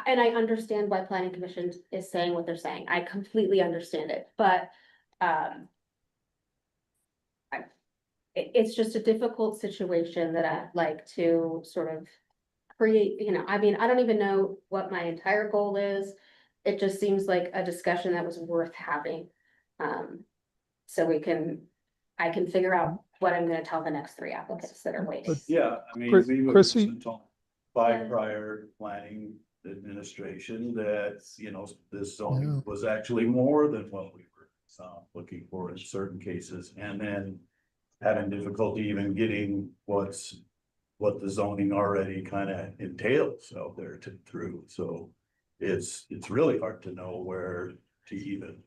and I understand why planning commission is saying what they're saying. I completely understand it, but it's just a difficult situation that I'd like to sort of create, you know, I mean, I don't even know what my entire goal is. It just seems like a discussion that was worth having. So I can figure out what I'm gonna tell the next 3 applicants that are waiting. yeah, I mean, Chris- we were Chrissy? told by Yeah. prior planning administration that, you know, this Yeah. zoning was actually more than what we were looking for in certain cases, and then having difficulty even getting what the zoning already kind of entails out there through. So it's really hard to know where to even,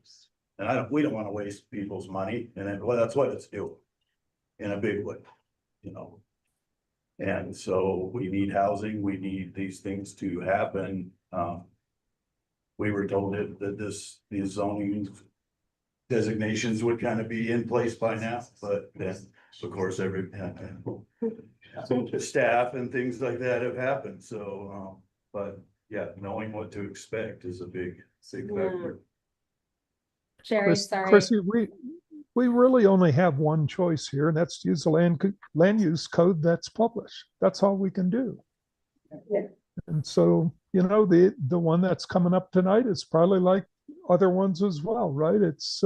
and we don't want to waste people's money, and then, well, that's what it's doing in a big way, you know. And so we need housing, we need these things to happen. We were told that these zoning designations would kind of be in place by now, but then, of course, staff and things like that have happened. So, but yeah, knowing what to expect is a big factor. Sherry, sorry. Chrissy, we really only have one choice here, and that's to use the land use code that's published. That's all we can do. Yeah. And so, you know, the one that's coming up tonight is probably like other ones as well, right? It's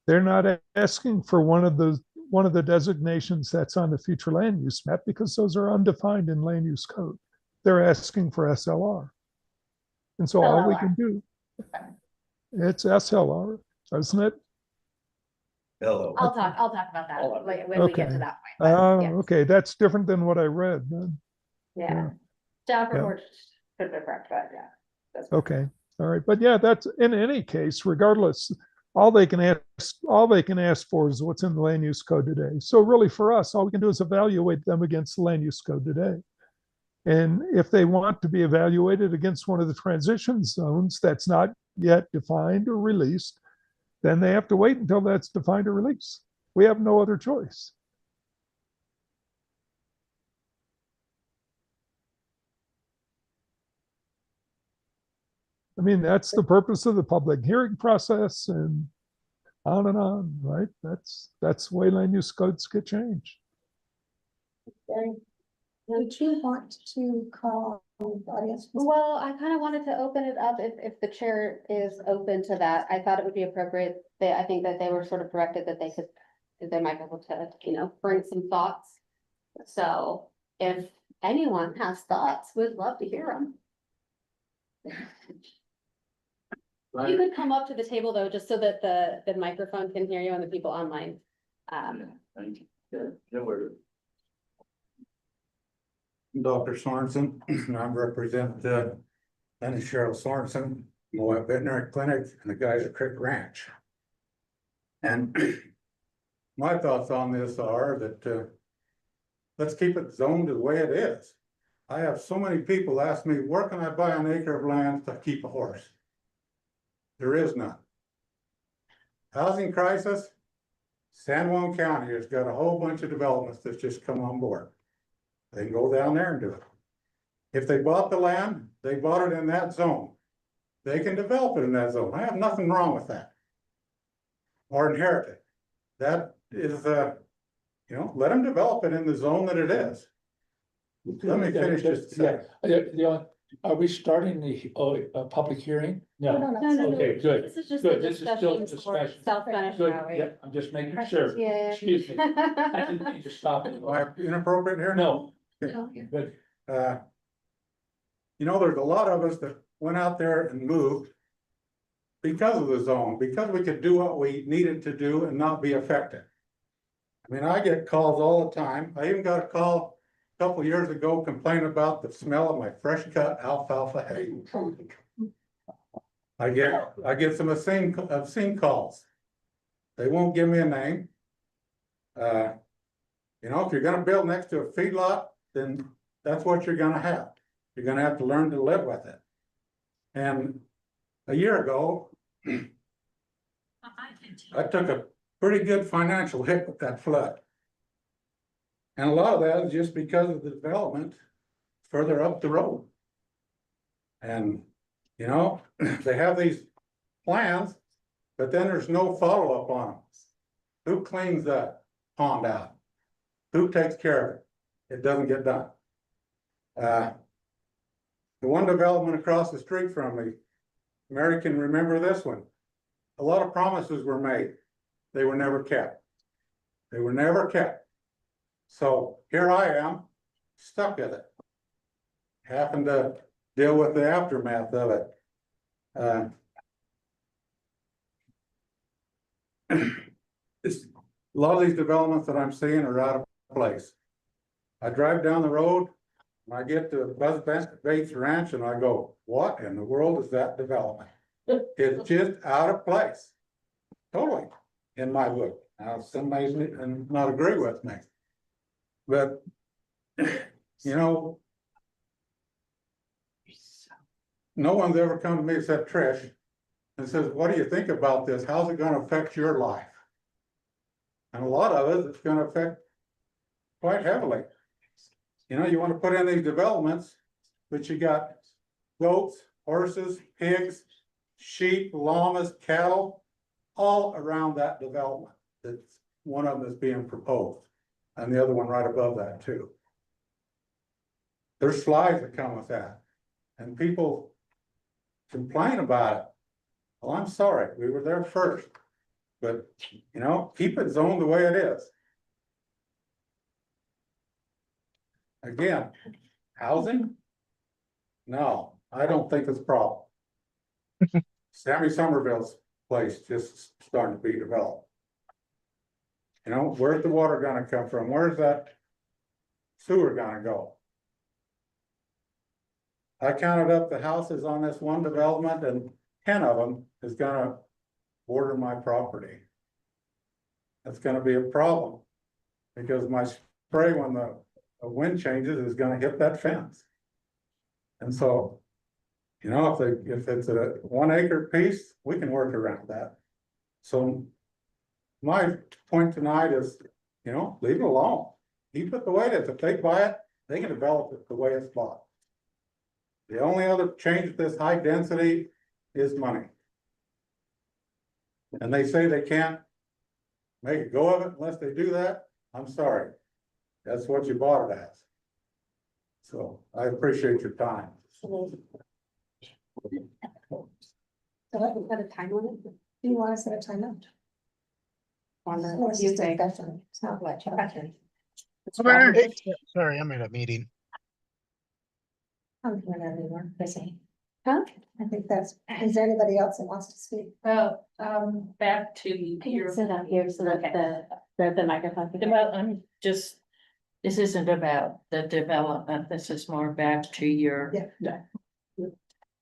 they're not asking for one of the designations that's on the future land use map, because those are undefined in land use code. They're asking for SLR. And so all we can do, it's SLR, isn't it? Hello. I'll talk about that when we get to Okay. that point. but yes. Okay, that's different than what I read. Yeah. Staff Yeah. report could be correct, but yeah. Okay, all right, but yeah, that's in any case, regardless, all they can ask for is what's in the land use code today. So really for us, all we can do is evaluate them against the land use code today. And if they want to be evaluated against one of the transition zones that's not yet defined or released, then they have to wait until that's defined or released. We have no other choice. I mean, that's the purpose of the public hearing process and on, right? That's the way land use codes get changed. Would you want to call the audience? Well, I kind of wanted to open it up if the chair is open to that. I thought it would be appropriate. I think that they were sort of directed that they might be able to, bring some thoughts. So if anyone has thoughts, we'd love to hear them. You could come up to the table though, just so that the microphone can hear you and the people online. Thank you. Good. Dr. Sorensen, I represent Lenny Cheryl Sorensen, Moab Veterinary Clinic, and the guys at Creek Ranch. And my thoughts on this are that let's keep it zoned the way it is. I have so many people ask me, where can I buy an acre of land to keep a horse? There is none. Housing crisis, San Juan County has got a whole bunch of developments that's just come on board. They can go down there and do it. If they bought the land, they bought it in that zone. They can develop it in that zone. I have nothing wrong with that. Or inherit it. That is, let them develop it in the zone that it is. Let me finish this. Are we starting the public hearing? No. Okay, good. This is just Good. a This is still discussion for discussion. self-managed Good, Maui. yeah, I'm just making sure. Yeah. Excuse me. I didn't mean to stop it. Do I have inappropriate here? No. No. Good. There's a lot of us that went out there and moved because of the zone, because we could do what we needed to do and not be affected. I mean, I get calls all the time. I even got a call a couple years ago complaining about the smell of my fresh cut alfalfa hay. I get some obscene calls. They won't give me a name. If you're gonna build next to a feedlot, then that's what you're gonna have. You're gonna have to learn to live with it. And a year ago, I took a pretty good financial hit with that flood. And a lot of that is just because of the development further up the road. And, they have these plans, but then there's no follow-up on them. Who cleans that pond out? Who takes care of it? It doesn't get done. The one development across the street from me, Mary can remember this one. A lot of promises were made. They were never kept. So here I am, stuck with it. Having to deal with the aftermath of it. A lot of these developments that I'm seeing are out of place. I drive down the road, and I get to Buzz Bates Ranch and I go, what in the world is that development? It's just out of place. Totally, in my book. Now, somebody may not agree with me. But, no one's ever come to me except Trish and says, what do you think about this? How's it gonna affect your life? And a lot of it, it's gonna affect quite heavily. You wanna put in these developments, but you got goats, horses, pigs, sheep, llamas, cattle, all around that development. That's one of them is being proposed. And the other one right above that too. There's slides that come with that. And people complain about it. Well, I'm sorry, we were there first. But, keep it zoned the way it is. Again, housing? No, I don't think it's a problem. Sammy Somerville's place just starting to be developed. Where's the water gonna come from? Where's that sewer gonna go? I counted up the houses on this one development and 10 of them is gonna border my property. That's gonna be a problem. Because my spray, when the wind changes, is gonna hit that fence. And so, you know, if it's a 1 acre piece, we can work around that. So my point tonight is, you know, leave it alone. Keep it the way it is. If they buy it, they can develop it the way it's bought. The only other change with this high density is money. And they say they can't make a go of it unless they do that. I'm sorry. That's what you bought it as. So I appreciate your time. So let me put a time on it. Do you want to set a time out? On the Or is it Tuesday. discussion? It's not like. Hey, sorry, I'm in a meeting. I'm doing it anymore, busy. Huh? I think that's, is there anybody else that wants to speak? Well, back to your. Sit up here so that the microphone. can- Well, I'm just, this isn't about the development, this is more back to your. Yeah.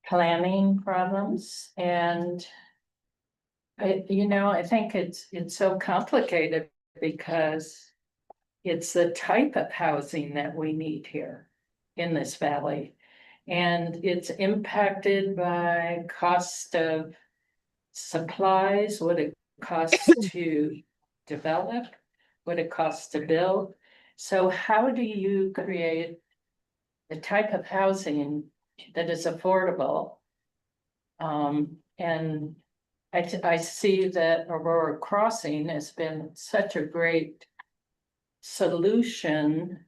Planning problems and. I think it's so complicated because. It's the type of housing that we need here in this valley. And it's impacted by cost of supplies, what it costs to develop, what it costs to build. So how do you create the type of housing that is affordable? And I see that Aurora Crossing has been such a great solution.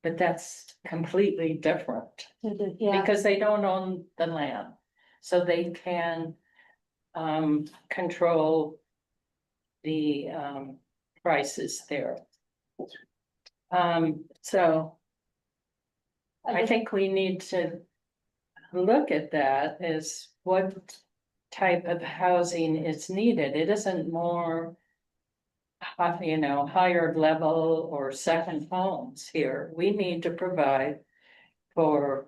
But that's completely different. Yeah, Because they don't own the land, so they can control the prices there. So I think we need to look at that as what type of housing is needed. It isn't more higher level or second homes here. We need to provide for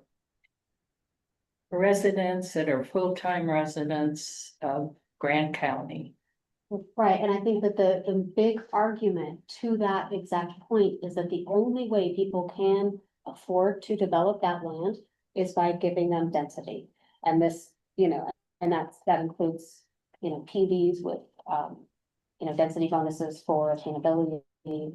residents that are full-time residents of Grant County. right, and I think that the big argument to that exact point is that the only way people can afford to develop that land is by giving them density. And this, and that includes, PDs with, density bonuses for attainability.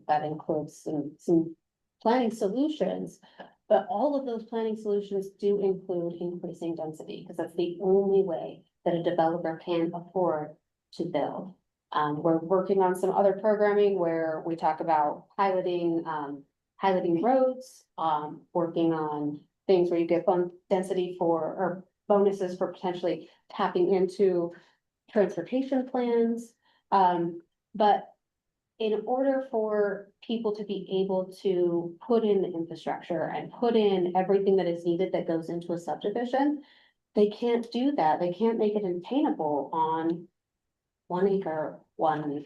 That includes some planning solutions. But all of those planning solutions do include increasing density, because that's the only way that a developer can afford to build. We're working on some other programming where we talk about piloting roads, working on things where you get density or bonuses for potentially tapping into transportation plans. But in order for people to be able to put in the infrastructure and put in everything that is needed that goes into a subdivision, they can't do that. They can't make it attainable on 1 acre, one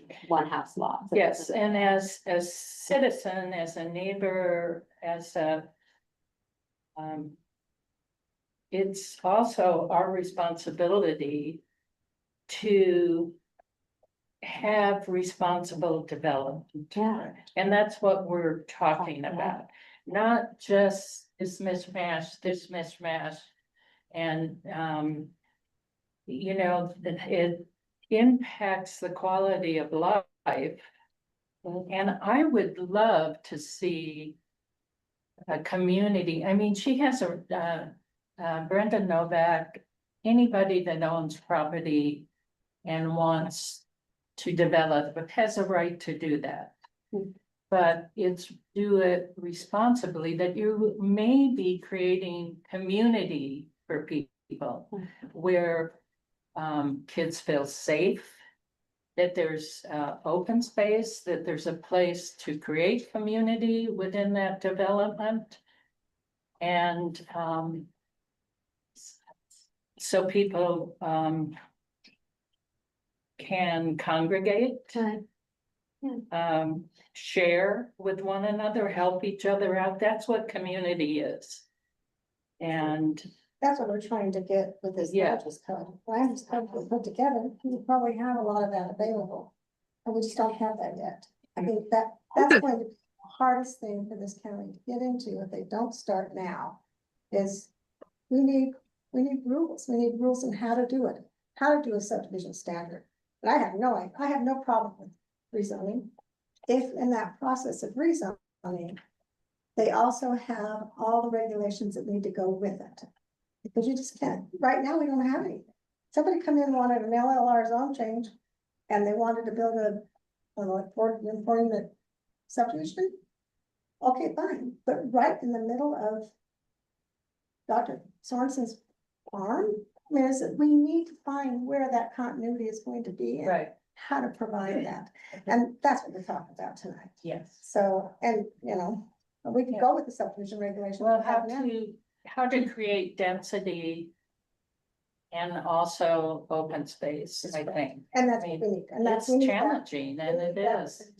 house lot. Yes, and as citizen, as a neighbor, it's also our responsibility to have responsible development. Yeah. And that's what we're talking about, not just this mishmash. And, it impacts the quality of life. And I would love to see a community. I mean, she has Brenda Novak, anybody that owns property and wants to develop, but has a right to do that. But it's do it responsibly, that you may be creating community for people where kids feel safe, that there's open space, that there's a place to create community within that development. And so people can congregate, share with one another, help each other out. That's what community is. And That's what we're trying to get with this Yeah. land use code. Land use code was put together, we probably have a lot of that available. And we just don't have that yet. I think that's Okay. going to be the hardest thing for this county to get into if they don't start now. Is we need rules, we need rules on how to do it, how to do a subdivision standard. But I have no problem with rezoning. If in that process of rezoning, they also have all the regulations that need to go with it. Because you just can't, right now, we don't have any. Somebody come in and wanted an LLR zone change, and they wanted to build an important subdivision. Okay, fine, but right in the middle of Dr. Sorensen's farm, I mean, we need to find where that continuity is going to be. And Right, how to provide that, and that's what we're talking about tonight. yes. So, and, you know, we can go with the subdivision regulations. Well, we have now. how to create density and also open space, I think. And that's what we need, and that's. It's we need that. challenging, and it is.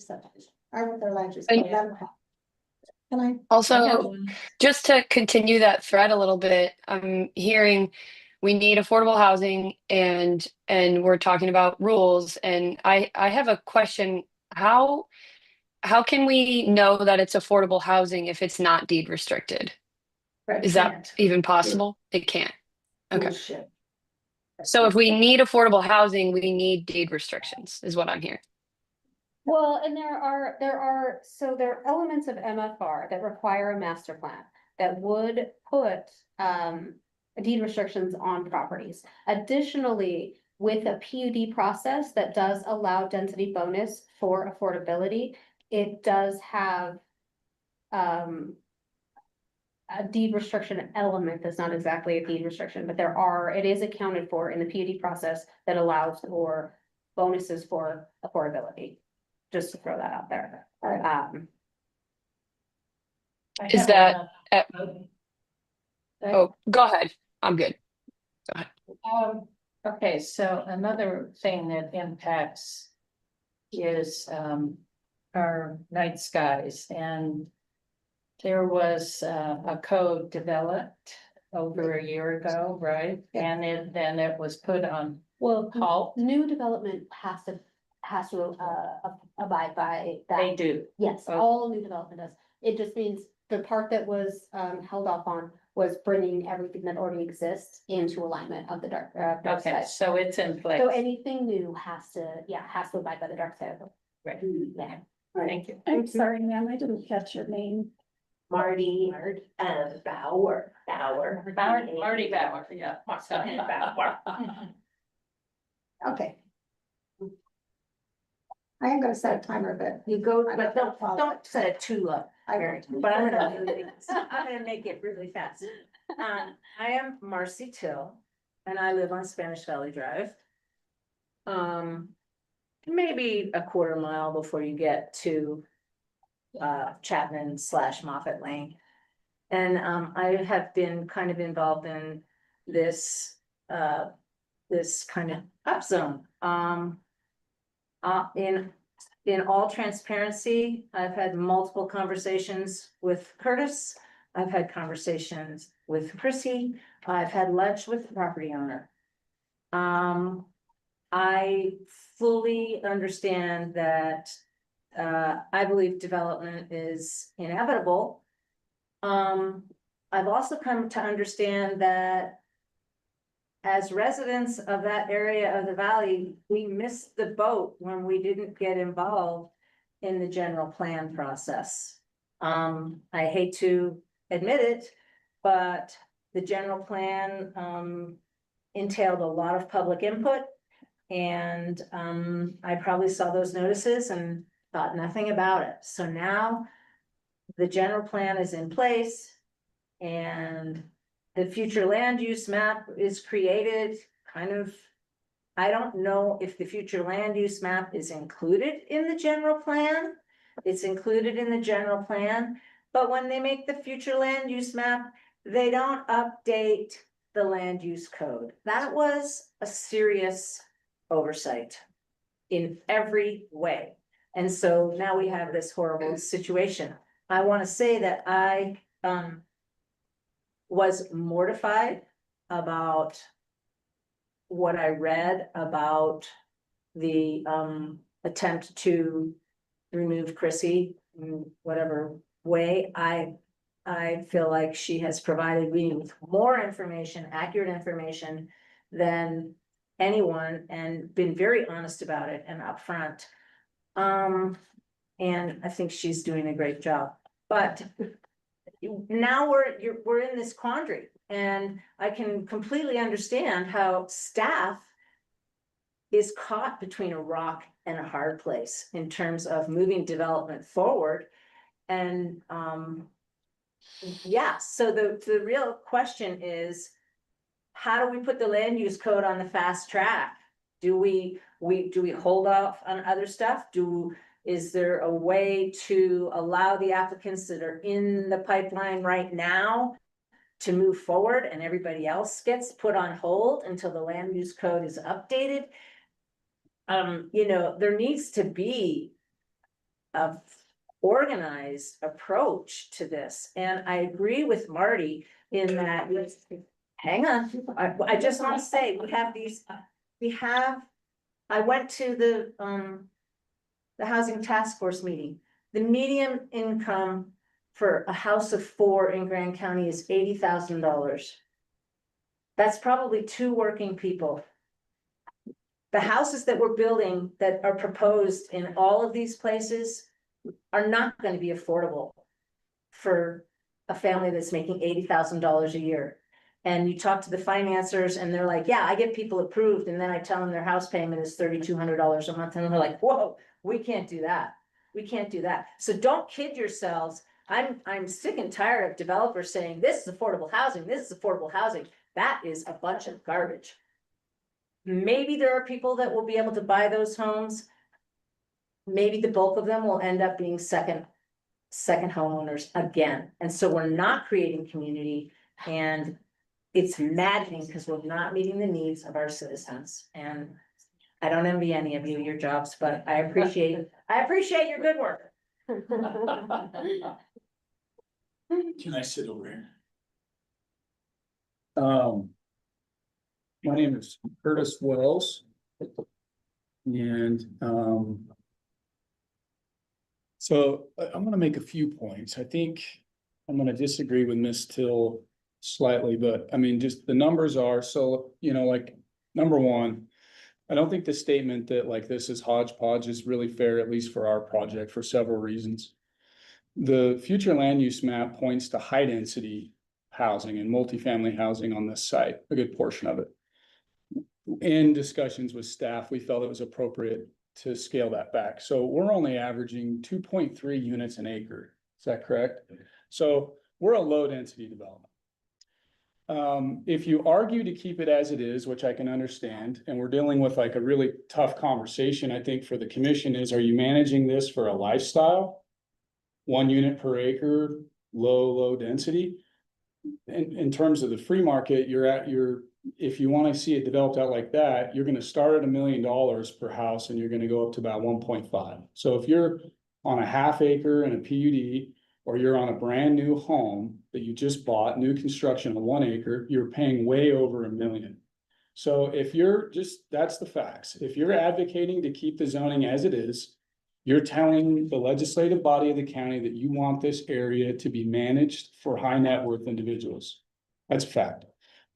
I'm with their land use. And- code, let 'em have. Can I? I have Also, one. just to continue that thread a little bit, I'm hearing we need affordable housing and we're talking about rules. And I have a question. How can we know that it's affordable housing if it's not deed restricted? Is that even possible? It can't. Okay. Bullshit. So if we need affordable housing, we need deed restrictions, is what I'm hearing. Well, and there are elements of MFR that require a master plan that would put deed restrictions on properties. Additionally, with a PUD process that does allow density bonus for affordability, it does have a deed restriction element that's not exactly a deed restriction, but it is accounted for in the PUD process that allows for bonuses for affordability. Just to throw that out there. Is that, oh, go ahead. I'm good. Okay, so another thing that impacts is our night skies, and there was a code developed over a year ago, right? And then it was put on halt. New development has to abide by that. They do. Yes, Oh. all new development does. It just means the part that was held off on was bringing everything that already exists into alignment of the dark Okay, side. so it's in place. So anything new has to abide by the dark side. Right. Yeah. Thank you. I'm sorry, ma'am, I didn't catch your name. Marty, Bauer. Marty Bauer, yeah. Okay. I am gonna set a timer, but You go, I but don't set it too low, I Mary, won't. but I'm gonna make it really fast. I am Marcy Till, and I live on Spanish Valley Drive. Maybe a quarter mile before you get to Chapman / Moffett Lane. And I have been kind of involved in this kind of upzone. In all transparency, I've had multiple conversations with Curtis. I've had conversations with Chrissy. I've had lunch with the property owner. I fully understand that I believe development is inevitable. I've also come to understand that as residents of that area of the valley, we missed the boat when we didn't get involved in the general plan process. I hate to admit it, but the general plan entailed a lot of public input. And I probably saw those notices and thought nothing about it. So now the general plan is in place and the future land use map is created kind of. I don't know if the future land use map is included in the general plan. It's included in the general plan, but when they make the future land use map, they don't update the land use code. That was a serious oversight in every way. And so now we have this horrible situation. I want to say that I was mortified about what I read about the attempt to remove Chrissy in whatever way. I feel like she has provided me with more information, accurate information than anyone, and been very honest about it and upfront. And I think she's doing a great job, but now we're in this quandary, and I can completely understand how staff is caught between a rock and a hard place in terms of moving development forward. And yeah, so the real question is, how do we put the land use code on the fast track? Do we hold off on other stuff? Is there a way to allow the applicants that are in the pipeline right now to move forward, and everybody else gets put on hold until the land use code is updated? You know, there needs to be a organized approach to this. And I agree with Marty in that, hang on, I just want to say, I went to the housing task force meeting. The median income for a house of 4 in Grand County is $80,000. That's probably 2 working people. The houses that we're building that are proposed in all of these places are not going to be affordable for a family that's making $80,000 a year. And you talk to the financiers and they're like, yeah, I get people approved. And then I tell them their house payment is $3,200 a month. And they're like, whoa, we can't do that. We can't do that. So don't kid yourselves. I'm sick and tired of developers saying this is affordable housing. This is affordable housing. That is a bunch of garbage. Maybe there are people that will be able to buy those homes. Maybe the bulk of them will end up being second homeowners again. And so we're not creating community, and it's maddening because we're not meeting the needs of our citizens. And I don't envy any of you, your jobs, but I appreciate your good work. Can I sit over here? My name is Curtis Wells. And so I'm gonna make a few points. I think I'm gonna disagree with Ms. Till slightly, but I mean, just the numbers are so, you know, like, number one, I don't think the statement that like this is hodgepodge is really fair, at least for our project, for several reasons. The future land use map points to high density housing and multifamily housing on this site, a good portion of it. In discussions with staff, we felt it was appropriate to scale that back. So we're only averaging 2.3 units an acre. Is that correct? So we're a low density development. If you argue to keep it as it is, which I can understand, and we're dealing with like a really tough conversation, I think for the commission is, are you managing this for a lifestyle? 1 unit per acre, low density? In terms of the free market, if you want to see it developed out like that, you're going to start at $1 million per house and you're going to go up to about 1.5. So if you're on a half acre and a PUD, or you're on a brand new home that you just bought, new construction on 1 acre, you're paying way over $1 million. So if you're that's the facts. If you're advocating to keep the zoning as it is, you're telling the legislative body of the county that you want this area to be managed for high net worth individuals. That's a fact.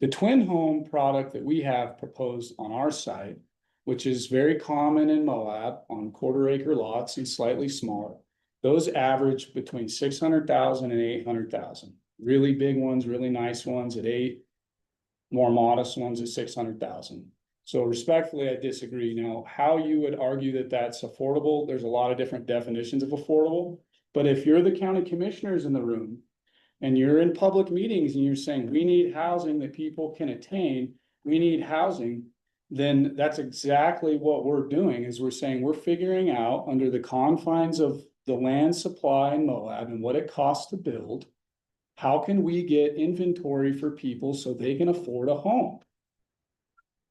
The twin home product that we have proposed on our site, which is very common in Moab on 1/4 acre lots and slightly smaller, those average between 600,000 and 800,000. Really big ones, really nice ones at 8, more modest ones at 600,000. So respectfully, I disagree. Now, how you would argue that that's affordable, there's a lot of different definitions of affordable. But if you're the county commissioners in the room and you're in public meetings and you're saying, we need housing that people can attain, we need housing, then that's exactly what we're doing, is we're saying we're figuring out under the confines of the land supply in Moab and what it costs to build, how can we get inventory for people so they can afford a home?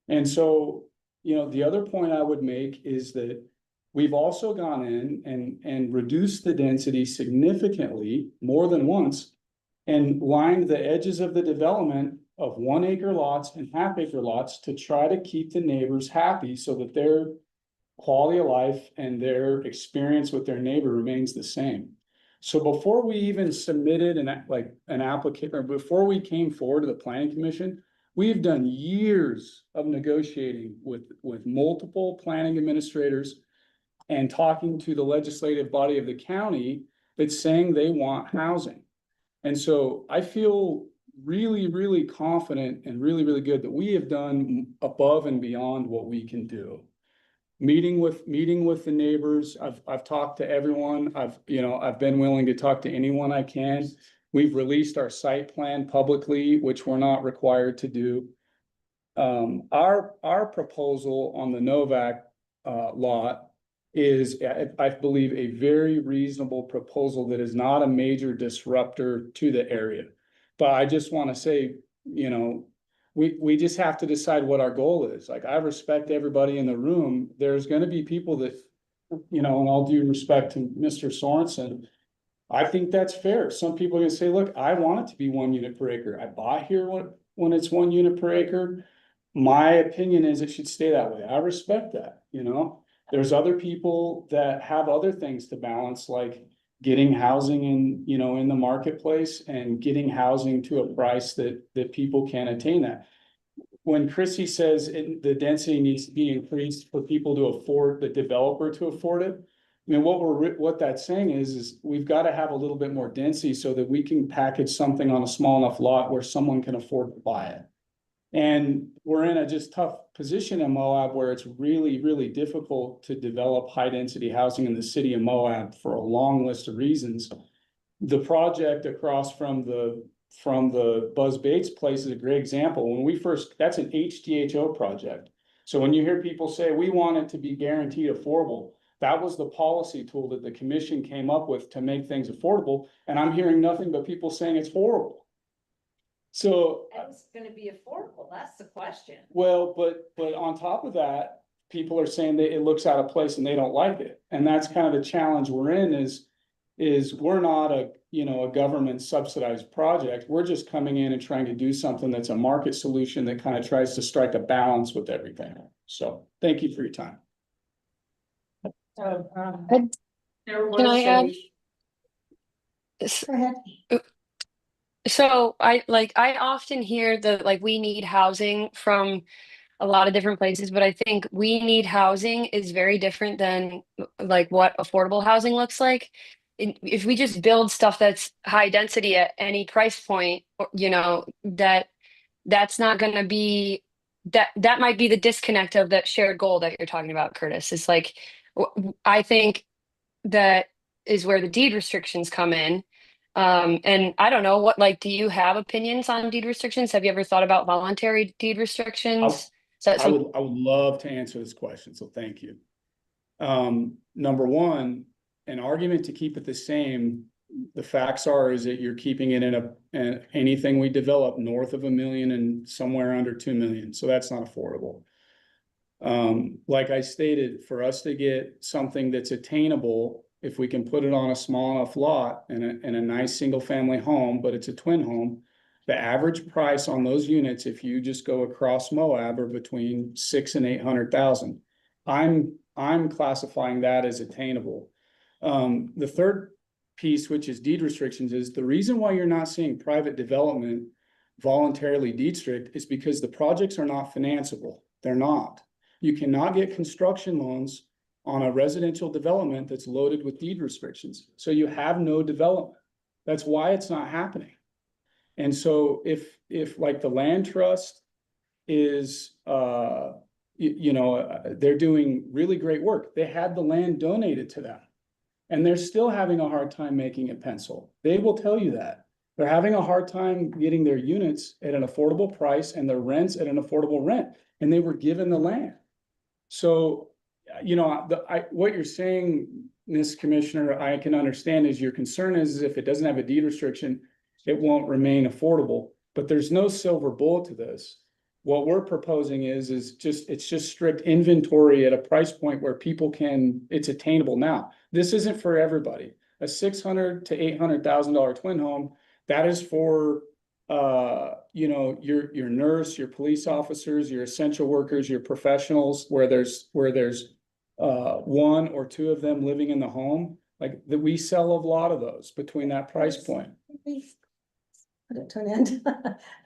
And so, you know, the other point I would make is that we've also gone in and reduced the density significantly more than once and lined the edges of the development of 1 acre lots and half acre lots to try to keep the neighbors happy so that their quality of life and their experience with their neighbor remains the same. So before we even submitted an applicant, or before we came forward to the planning commission, we've done years of negotiating with multiple planning administrators and talking to the legislative body of the county that's saying they want housing. And so I feel really, really confident and really, really good that we have done above and beyond what we can do. Meeting with the neighbors, I've talked to everyone, I've been willing to talk to anyone I can. We've released our site plan publicly, which we're not required to do. Our proposal on the Novak lot is, I believe, a very reasonable proposal that is not a major disruptor to the area. But I just want to say, we just have to decide what our goal is. Like, I respect everybody in the room. There's going to be people that, and all due respect to Mr. Sorensen, I think that's fair. Some people are gonna say, look, I want it to be 1 unit per acre. I bought here when it's 1 unit per acre. My opinion is it should stay that way. I respect that, There's other people that have other things to balance, like getting housing in the marketplace and getting housing to a price that people can attain that. When Chrissy says the density needs to be increased for people to afford, the developer to afford it, I mean, what that's saying is we've got to have a little bit more density so that we can package something on a small enough lot where someone can afford to buy it. And we're in a just tough position in Moab where it's really, really difficult to develop high density housing in the city of Moab for a long list of reasons. The project across from the Buzz Bates place is a great example. That's an HDHO project. So when you hear people say, we want it to be guaranteed affordable, that was the policy tool that the commission came up with to make things affordable. And I'm hearing nothing but people saying it's horrible. So It's gonna be affordable, that's the question. well, but on top of that, people are saying that it looks out of place and they don't like it. And that's kind of the challenge we're in is we're not a government subsidized project. We're just coming in and trying to do something that's a market solution that kind of tries to strike a balance with everything. So thank you for your time. So, Can I add? Go ahead. So I often hear that we need housing from a lot of different places, but I think we need housing is very different than what affordable housing looks like. If we just build stuff that's high density at any price point, that's not going to be that might be the disconnect of that shared goal that you're talking about, Curtis. It's I think that is where the deed restrictions come in. And I don't know do you have opinions on deed restrictions? Have you ever thought about voluntary deed restrictions? I would love to answer this question, so thank you. Number one, an argument to keep it the same, the facts is that you're keeping it in anything we develop north of $1 million and somewhere under 2 million, so that's not affordable. Like I stated, for us to get something that's attainable, if we can put it on a small enough lot in a nice single family home, but it's a twin home, the average price on those units, if you just go across Moab, are between $600,000 and $800,000. I'm classifying that as attainable. The third piece, which is deed restrictions, is the reason why you're not seeing private development voluntarily deed strict is because the projects are not financeable. They're not. You cannot get construction loans on a residential development that's loaded with deed restrictions. So you have no development. That's why it's not happening. And so if the land trust is, they're doing really great work. They had the land donated to them and they're still having a hard time making it pencil. They will tell you that. They're having a hard time getting their units at an affordable price and their rents at an affordable rent. And they were given the land. So what you're saying, Ms. Commissioner, I can understand is your concern is if it doesn't have a deed restriction, it won't remain affordable, but there's no silver bullet to this. What we're proposing is it's just strict inventory at a price point where it's attainable now. This isn't for everybody. A $600,000 to $800,000 twin home, that is for you know, your nurse, your police officers, your essential workers, your professionals, where there's one or two of them living in the home, like that we sell a lot of those between that price point. Put it to an end.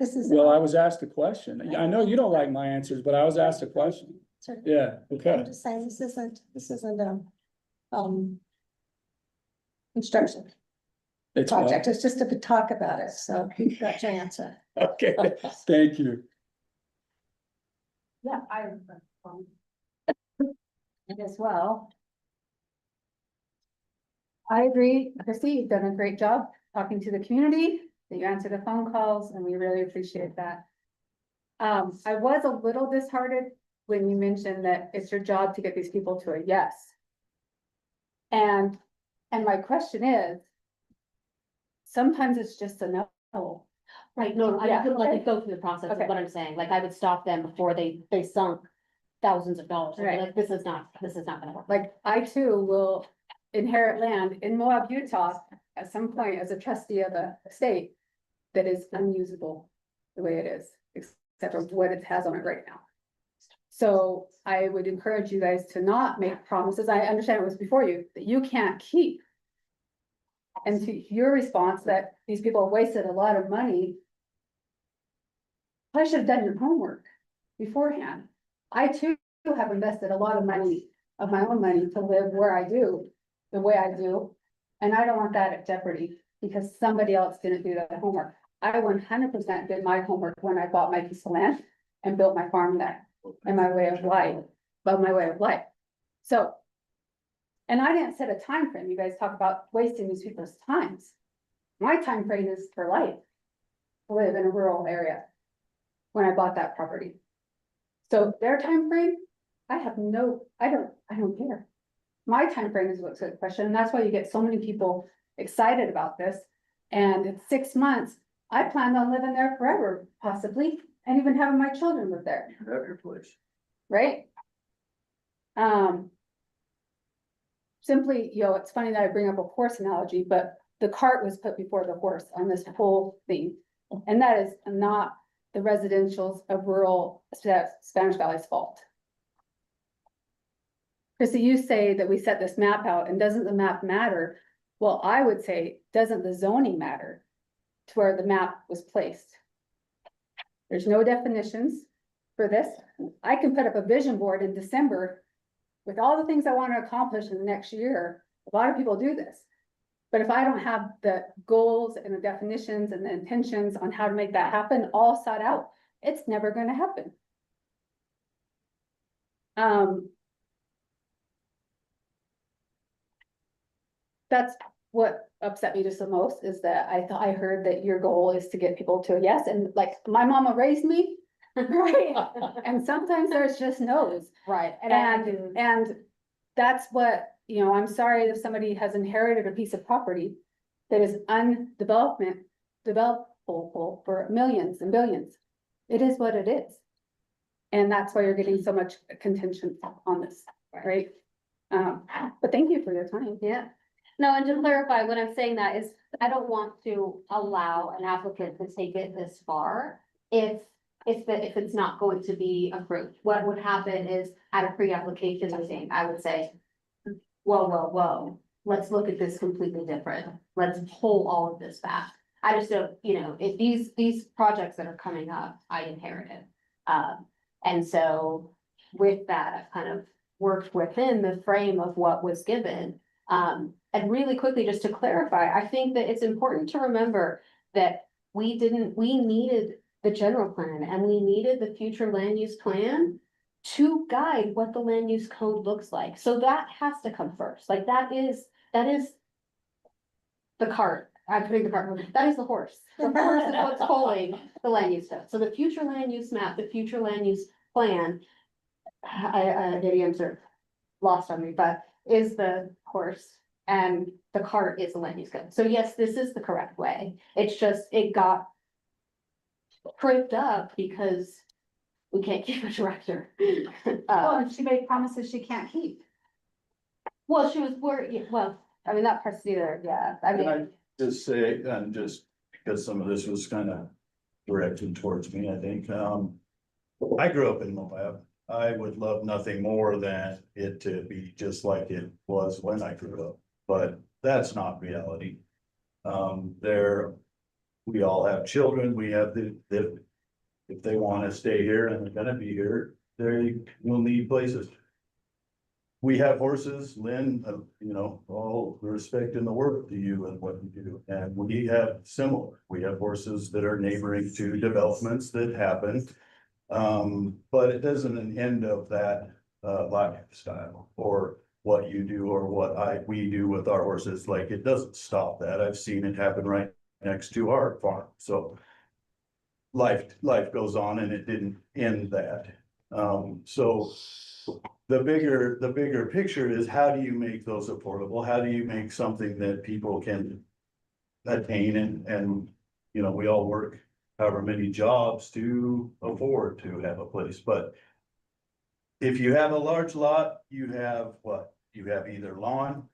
This is. Well, I was asked a question. I know you don't like my answers, but I was asked a question. Sorry. Yeah, okay. I'm just saying, this isn't, construction It's what? project, it's just to talk about it, so you got your answer. Okay, thank you. Yeah, as well. I agree, Chrissy, you've done a great job talking to the community, that you answered the phone calls, and we really appreciate that. I was a little disheartened when you mentioned that it's your job to get these people to a yes. And my question is, sometimes it's just a no. Right, no, I Yeah. couldn't let it go through the process, is Okay. what I'm saying, like, I would stop them before they sunk thousands of dollars, I'd be Right. like, this is not gonna work. Like, I too will inherit land in Moab, Utah, at some point as a trustee of a state that is unusable the way it is, except for what it has on it right now. So I would encourage you guys to not make promises. I understand it was before you, that you can't keep. And to your response that these people wasted a lot of money. I should have done your homework beforehand. I too have invested a lot of money, of my own money, to live where I do, the way I do. And I don't want that at jeopardy because somebody else didn't do that homework. I 100% did my homework when I bought my piece of land and built my farm there and my way of life, So. And I didn't set a time frame. You guys talk about wasting these people's times. My time frame is for life. To live in a rural area. When I bought that property. So their time frame, I don't care. My time frame is what's the question, and that's why you get so many people excited about this. And it's 6 months, I planned on living there forever, possibly, and even having my children live there, You have your place. right? Simply, it's funny that I bring up a horse analogy, but the cart was put before the horse on this whole thing. And that is not the residentials of rural Spanish Valley's fault. Chrissy, you say that we set this map out, and doesn't the map matter? Well, I would say, doesn't the zoning matter to where the map was placed? There's no definitions for this. I can put up a vision board in December with all the things I want to accomplish in the next year. A lot of people do this. But if I don't have the goals and the definitions and the intentions on how to make that happen all sought out, it's never going to happen. That's what upset me just the most, is that I heard that your goal is to get people to a yes, and like my mama raised me, right? And sometimes there's just no's. Right. And that's what, I'm sorry if somebody has inherited a piece of property that is developable for millions and billions. It is what it is. And that's why you're getting so much contention on this, right? But thank you for your time. Yeah. No, and to clarify, what I'm saying that is, I don't want to allow an applicant to take it this far if it's not going to be approved. What would happen is, at a pre-application meeting, I would say, whoa, let's look at this completely different. Let's pull all of this back. I just don't, if these projects that are coming up, I inherited. And so with that, I've kind of worked within the frame of what was given. And really quickly, just to clarify, I think that it's important to remember that we needed the general plan and we needed the future land use plan to guide what the land use code looks like. So that has to come first. Like that is the cart. I'm putting the cart, that is the horse. The horse is what's pulling the land use stuff. So the future land use map, the future land use plan, idioms are lost on me, but is the horse and the cart is the land use code. So yes, this is the correct way. It's just, it got tripped up because we can't keep a director. Well, she made promises she can't keep. Well, she was worried, I mean, that part's either, yeah, I Can I mean, just say, and just because some of this was kind of directed towards me, I think. I grew up in Moab. I would love nothing more than it to be just like it was when I grew up, but that's not reality. We all have children, we have if they want to stay here and they're gonna be here, they will need places. We have horses, Lynn, you know, all the respect in the world to you and what you do, and we have similar, we have horses that are neighboring to developments that happen. But it doesn't an end of that lifestyle or what you do or what we do with our horses, like it doesn't stop that. I've seen it happen right next to our farm, so life goes on and it didn't end that. So the bigger picture is, how do you make those affordable? How do you make something that people can attain and you know, we all work however many jobs to afford to have a place, but if you have a large lot, you have what? You have either lawn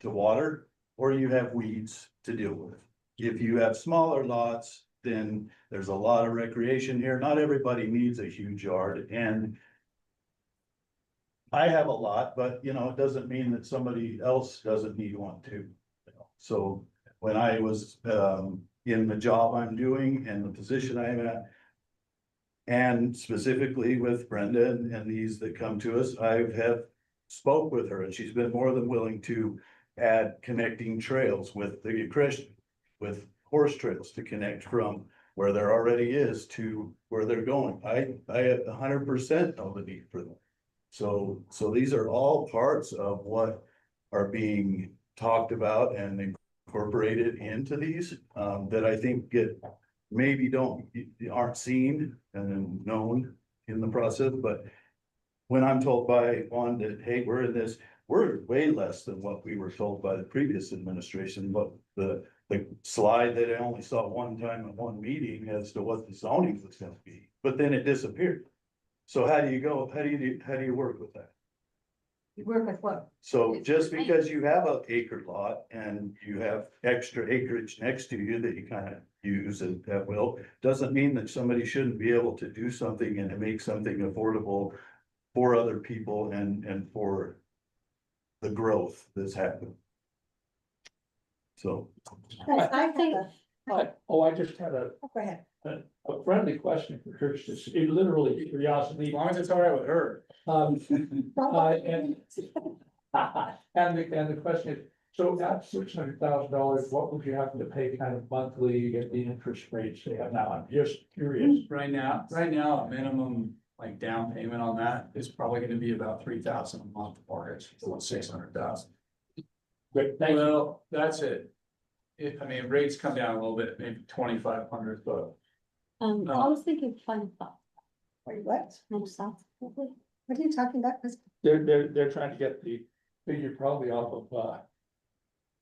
to water or you have weeds to deal with. If you have smaller lots, then there's a lot of recreation here. Not everybody needs a huge yard, and I have a lot, but you know, it doesn't mean that somebody else doesn't need one too. You know? So when I was in the job I'm doing and the position I'm at, and specifically with Brenda and these that come to us, I have spoke with her and she's been more than willing to add connecting trails with the Christian, with horse trails to connect from where there already is to where they're going. I 100% know the need for them. So these are all parts of what are being talked about and incorporated into these, that I think maybe aren't seen and known in the process, but when I'm told by one that, hey, we're in this, we're way less than what we were told by the previous administration, but the slide that I only saw one time at one meeting as to what the zoning was gonna be, but then it disappeared. So how do you work with that? You work with what? So just because you have an acre lot and you have extra acreage next to you that you kind of use and at will, doesn't mean that somebody shouldn't be able to do something and to make something affordable for other people and for the growth that's happened. So. I think. I just had Go ahead. a friendly question for Church, it literally curiosity. As long as it's all right with her. And the question is, so at $600,000, what would you have to pay kind of monthly to get the interest rates they have now? I'm just curious. Right now, a minimum like down payment on that is probably gonna be about $3,000 a month mortgage, about $600,000. Great, thank you. Well, that's it. I mean, rates come down a little bit, maybe 2,500, but I was thinking fun thought. Wait, what? No stuff. What are you talking about? They're trying to get the figure probably off of,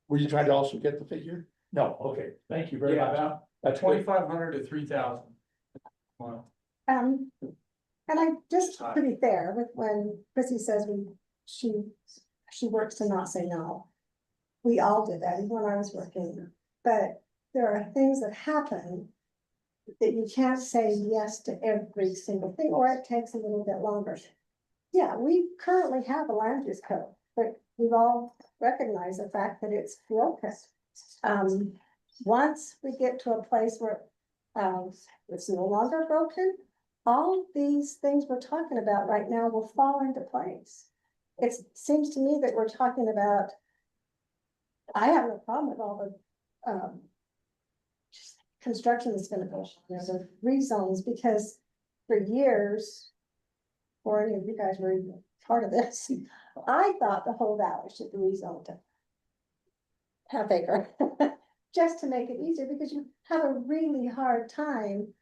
were you trying to also get the figure? No, okay, thank you very yeah, much. about That's good. 2,500 to 3,000. Wow. And I just to be fair with when Chrissy says she works to not say no. We all did that even when I was working, but there are things that happen that you can't say yes to every single thing, or it takes a little bit longer. Yeah, we currently have a land use code, but we've all recognized the fact that it's broken. Once we get to a place where it's no longer broken, all these things we're talking about right now will fall into place. It seems to me that we're talking about, I have no problem with all the construction that's gonna go, there's a rezones, because for years, or any of you guys were even part of this, I thought the whole valley should be rezoned to half acre, just to make it easier, because you have a really hard time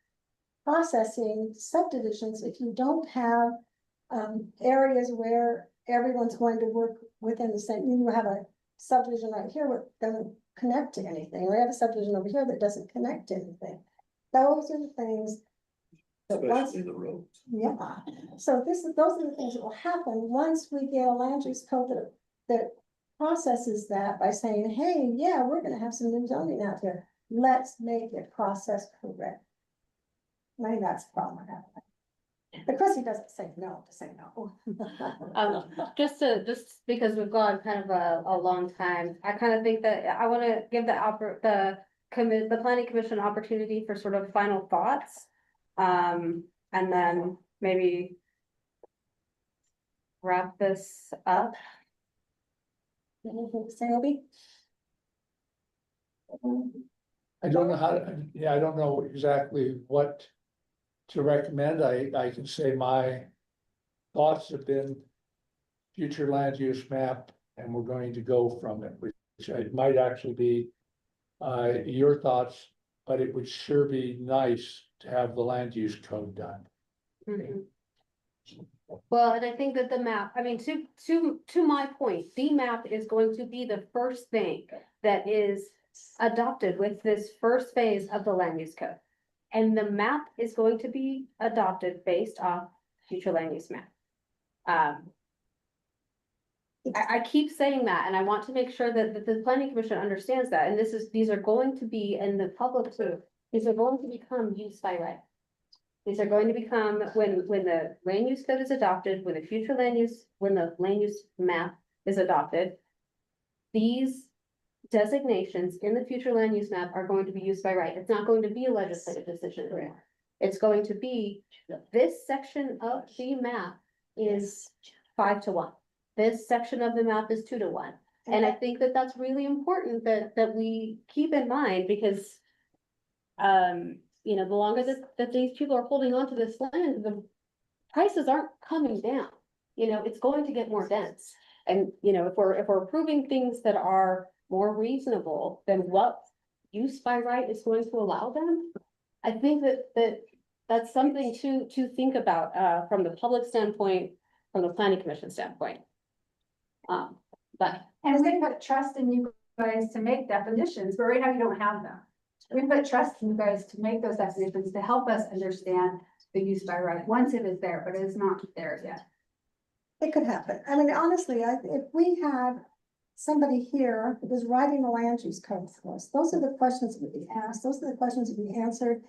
processing subdivisions if you don't have areas where everyone's going to work within the same. You have a subdivision right here that doesn't connect to anything, or you have a subdivision over here that doesn't connect to anything. Those are the things that Especially the roads. yeah, so those are the things that will happen once we get a land use code that processes that by saying, hey, yeah, we're gonna have some new zoning out here. Let's make it process correct. Maybe that's the problem I have. But Chrissy doesn't say no to say no. Just because we've gone kind of a long time, I kind of think that I wanna give the planning commission opportunity for sort of final thoughts. And then maybe wrap this up. Anything to say, Obi? I don't know how, yeah, I don't know exactly what to recommend. I can say my thoughts have been future land use map, and we're going to go from it, which might actually be your thoughts, but it would sure be nice to have the land use code done. Well, and I think that the map, I mean, to my point, the map is going to be the first thing that is adopted with this first phase of the land use code. And the map is going to be adopted based off future land use map. I keep saying that, and I want to make sure that the planning commission understands that, and these are going to be, and the public too, these are going to become use by right. These are going to become, when the land use code is adopted, when the land use map is adopted. These designations in the future land use map are going to be used by right. It's not going to be a legislative decision anymore. It's going to be, this section of the map is 5-1. This section of the map is 2-1. And I think that that's really important that we keep in mind, because you know, the longer that these people are holding on to this land, the prices aren't coming down. You know, it's going to get more dense. And, you know, if we're approving things that are more reasonable than what use by right is going to allow them, I think that's something to think about from the public standpoint, from the planning commission standpoint. But And we put trust in you guys to make definitions, but right now you don't have them. We put trust in you guys to make those definitions to help us understand the use by right, once it is there, but it is not there yet. It could happen. I mean, honestly, if we had somebody here that was writing a land use code for us, those are the questions that would be asked, those are the questions that would be answered.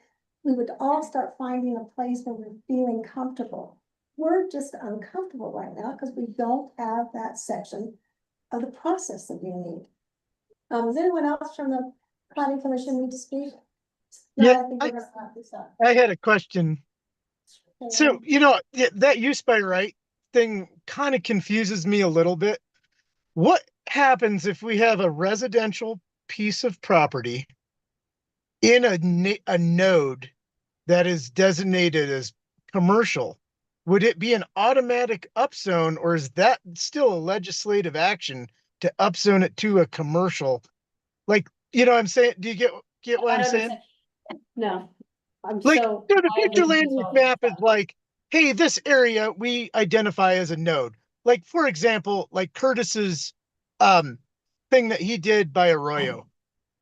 We would all start finding a place where we're feeling comfortable. We're just uncomfortable right now because we don't have that section of the process that we need. Does anyone else from the planning commission need to speak? No, Yeah, I think we're gonna wrap this up. I had a question. So, you know, that use by right thing kind of confuses me a little bit. What happens if we have a residential piece of property in a node that is designated as commercial? Would it be an automatic upzone, or is that still a legislative action to upzone it to a commercial? Like, you know what I'm saying? Do you get what I'm saying? no. Like, so the future land use map is like, hey, this area we identify as a node. Like, for example, like Curtis's thing that he did by Arroyo.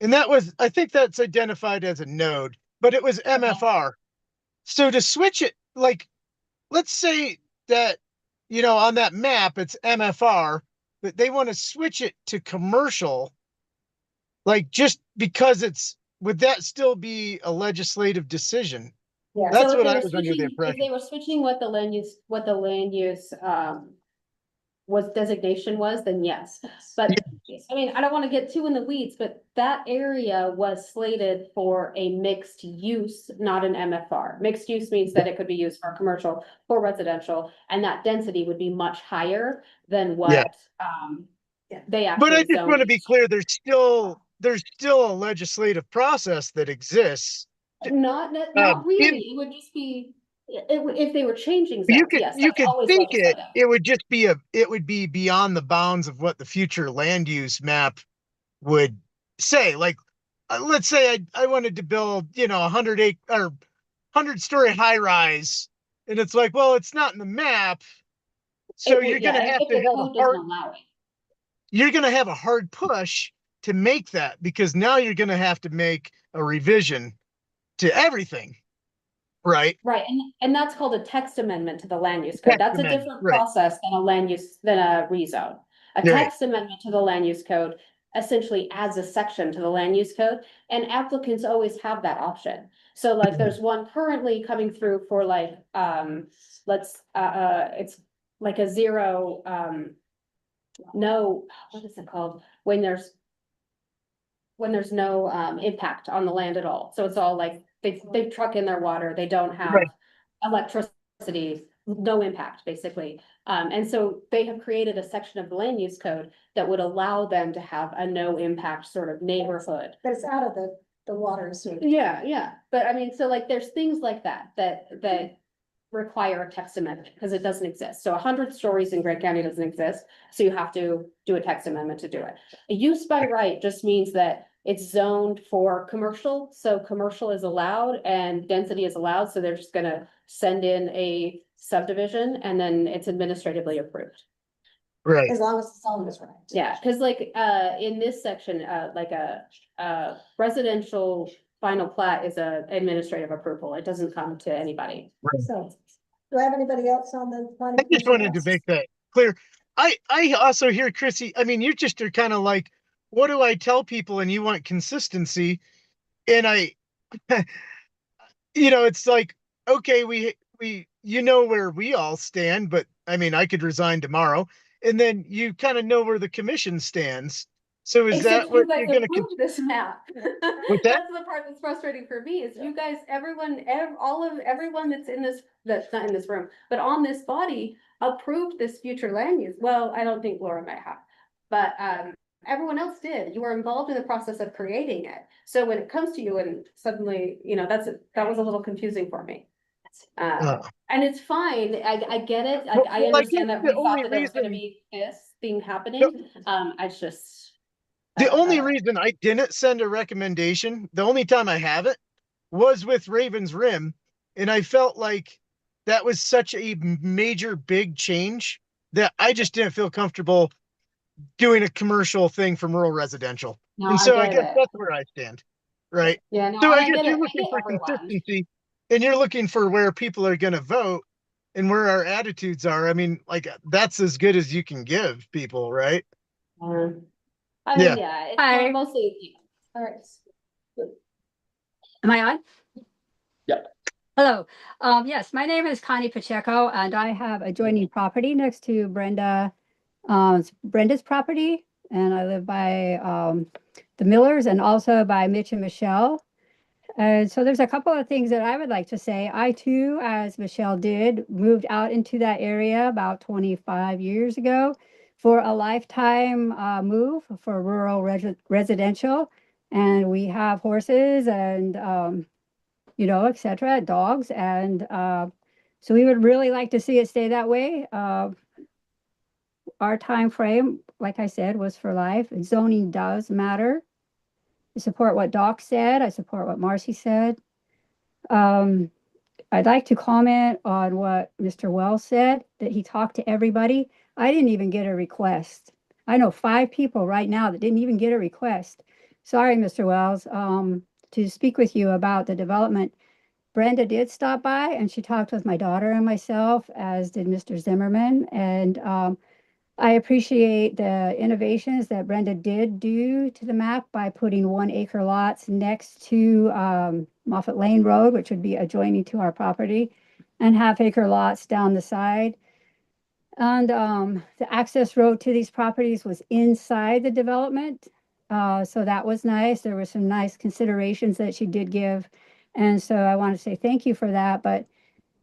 And that was, I think that's identified as a node, but it was MFR. So to switch it, like, let's say that, you know, on that map, it's MFR, but they want to switch it to commercial. Like, just because would that still be a legislative decision? Yeah. That's So what if I they was were under the switching- impression. If they were switching what the land use was designation was, then yes. But I mean, I don't want to get too in the weeds, but that area was slated for a mixed use, not an MFR. Mixed use means that it could be used for commercial or residential, and that density would be much higher than what they actually. But I just zoned want to it. be clear, there's still a legislative process that exists. Not really. It would just be, if they were changing zones, You could yes, you that's could always think legislative. it would just be it would be beyond the bounds of what the future land use map would say. Like, let's say I wanted to build, you know, 100-story high rise, and it's like, well, it's not in the map, so you're gonna have if to the have code doesn't allow it. you're gonna have a hard push to make that, because now you're gonna have to make a revision to everything. Right. Right, and that's called a text amendment to the land use code. Text That's a amendment, different right. process than a rezone. A Right. text amendment to the land use code essentially adds a section to the land use code, and applicants always have that option. So like there's one currently coming through for like, it's like a zero, no, what is it called? When there's no impact on the land at all. So it's all like, they truck in their water, they don't have Right. electricity, no impact, basically. And so they have created a section of the land use code that would allow them to have a no impact sort of neighborhood. But it's out of the water and sewer. Yeah, but I mean, so like, there's things like that require a text amendment, because it doesn't exist. So 100 stories in Grant County doesn't exist, so you have to do a text amendment to do it. A use by right just means that it's zoned for commercial, so commercial is allowed and density is allowed, so they're just gonna send in a subdivision and then it's administratively approved. Right. As long as the zone is right. Yeah, cause like, in this section, like a residential final plat is a administrative approval. It doesn't come to anybody. So, do I have anybody else on the planning? I just commission wanted to list? make that clear. I also hear Chrissy, I mean, you just are kind of like, what do I tell people? And you want consistency. And it's like, okay, you know where we all stand, but I mean, I could resign tomorrow. And then you kind of know where the commission stands. So is Except that what you guys you're gonna, approved this map. What's that? That's the part that's frustrating for me, is you guys, everyone that's in this, that's not in this room, but on this body approved this future land use. Well, I don't think Laura might have, but, everyone else did. You were involved in the process of creating it. So when it comes to you and suddenly, that was a little confusing for me. And it's fine. I get it. Well, I well, I understand guess that we the thought only that there was gonna reason- be this thing happening. I just. the only reason I didn't send a recommendation, the only time I have it, was with Ravens Rim. And I felt like that was such a major big change that I just didn't feel comfortable doing a commercial thing from rural residential. No, And so I get guess it. that's where I stand. Right. Yeah, no, So and I guess get you're it. I looking get for everyone. consistency and you're looking for where people are gonna vote and where our attitudes are. I mean, like that's as good as you can give people, right? I mean, Yeah. yeah, it's Hi. mostly, All right. Am I on? Yep. Hello. Yes, my name is Connie Pacheco and I have adjoining property next to Brenda's property. And I live by, the Millers and also by Mitch and Michelle. And so there's a couple of things that I would like to say. I too, as Michelle did, moved out into that area about 25 years ago for a lifetime move for rural residential. And we have horses and, et cetera, dogs. And so we would really like to see it stay that way. Our time frame, like I said, was for life. Zoning does matter. I support what Doc said. I support what Marcy said. I'd like to comment on what Mr. Wells said, that he talked to everybody. I didn't even get a request. I know 5 people right now that didn't even get a request. Sorry, Mr. Wells, to speak with you about the development. Brenda did stop by and she talked with my daughter and myself, as did Mr. Zimmerman. And I appreciate the innovations that Brenda did do to the map by putting 1 acre lots next to Moffett Lane Road, which would be adjoining to our property, and half-acre lots down the side. And the access road to these properties was inside the development. So that was nice. There were some nice considerations that she did give. And so I want to say thank you for that. But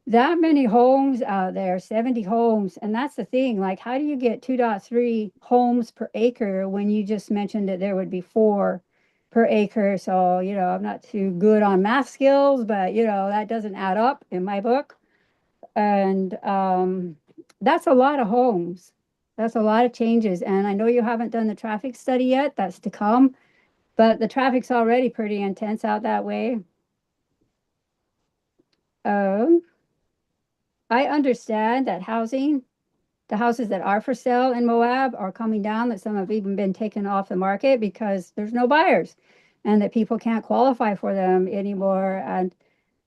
that many homes out there, 70 homes. And that's the thing, like, how do you get 2.3 homes per acre when you just mentioned that there would be 4 per acre? So, I'm not too good on math skills, but that doesn't add up in my book. And that's a lot of homes. That's a lot of changes. And I know you haven't done the traffic study yet. That's to come. But the traffic's already pretty intense out that way. I understand that the houses that are for sale in Moab are coming down, that some have even been taken off the market because there's no buyers and that people can't qualify for them anymore. And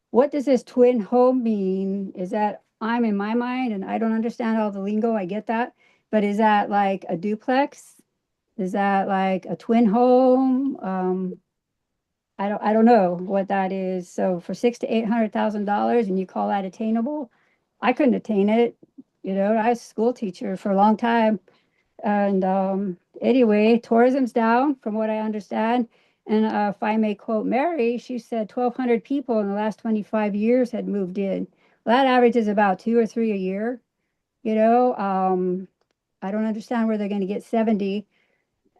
what does this twin home mean? Is that, I'm in my mind, and I don't understand all the lingo, I get that, but is that like a duplex Is that like a twin home? I don't know what that is. So for $600,000 to $800,000 and you call that attainable? I couldn't attain it. You know, I was a school teacher for a long time. And anyway, tourism's down from what I understand. And if I may quote Mary, she said 1,200 people in the last 25 years had moved in. Well, that average is about 2 or 3 a year. You know, I don't understand where they're going to get 70.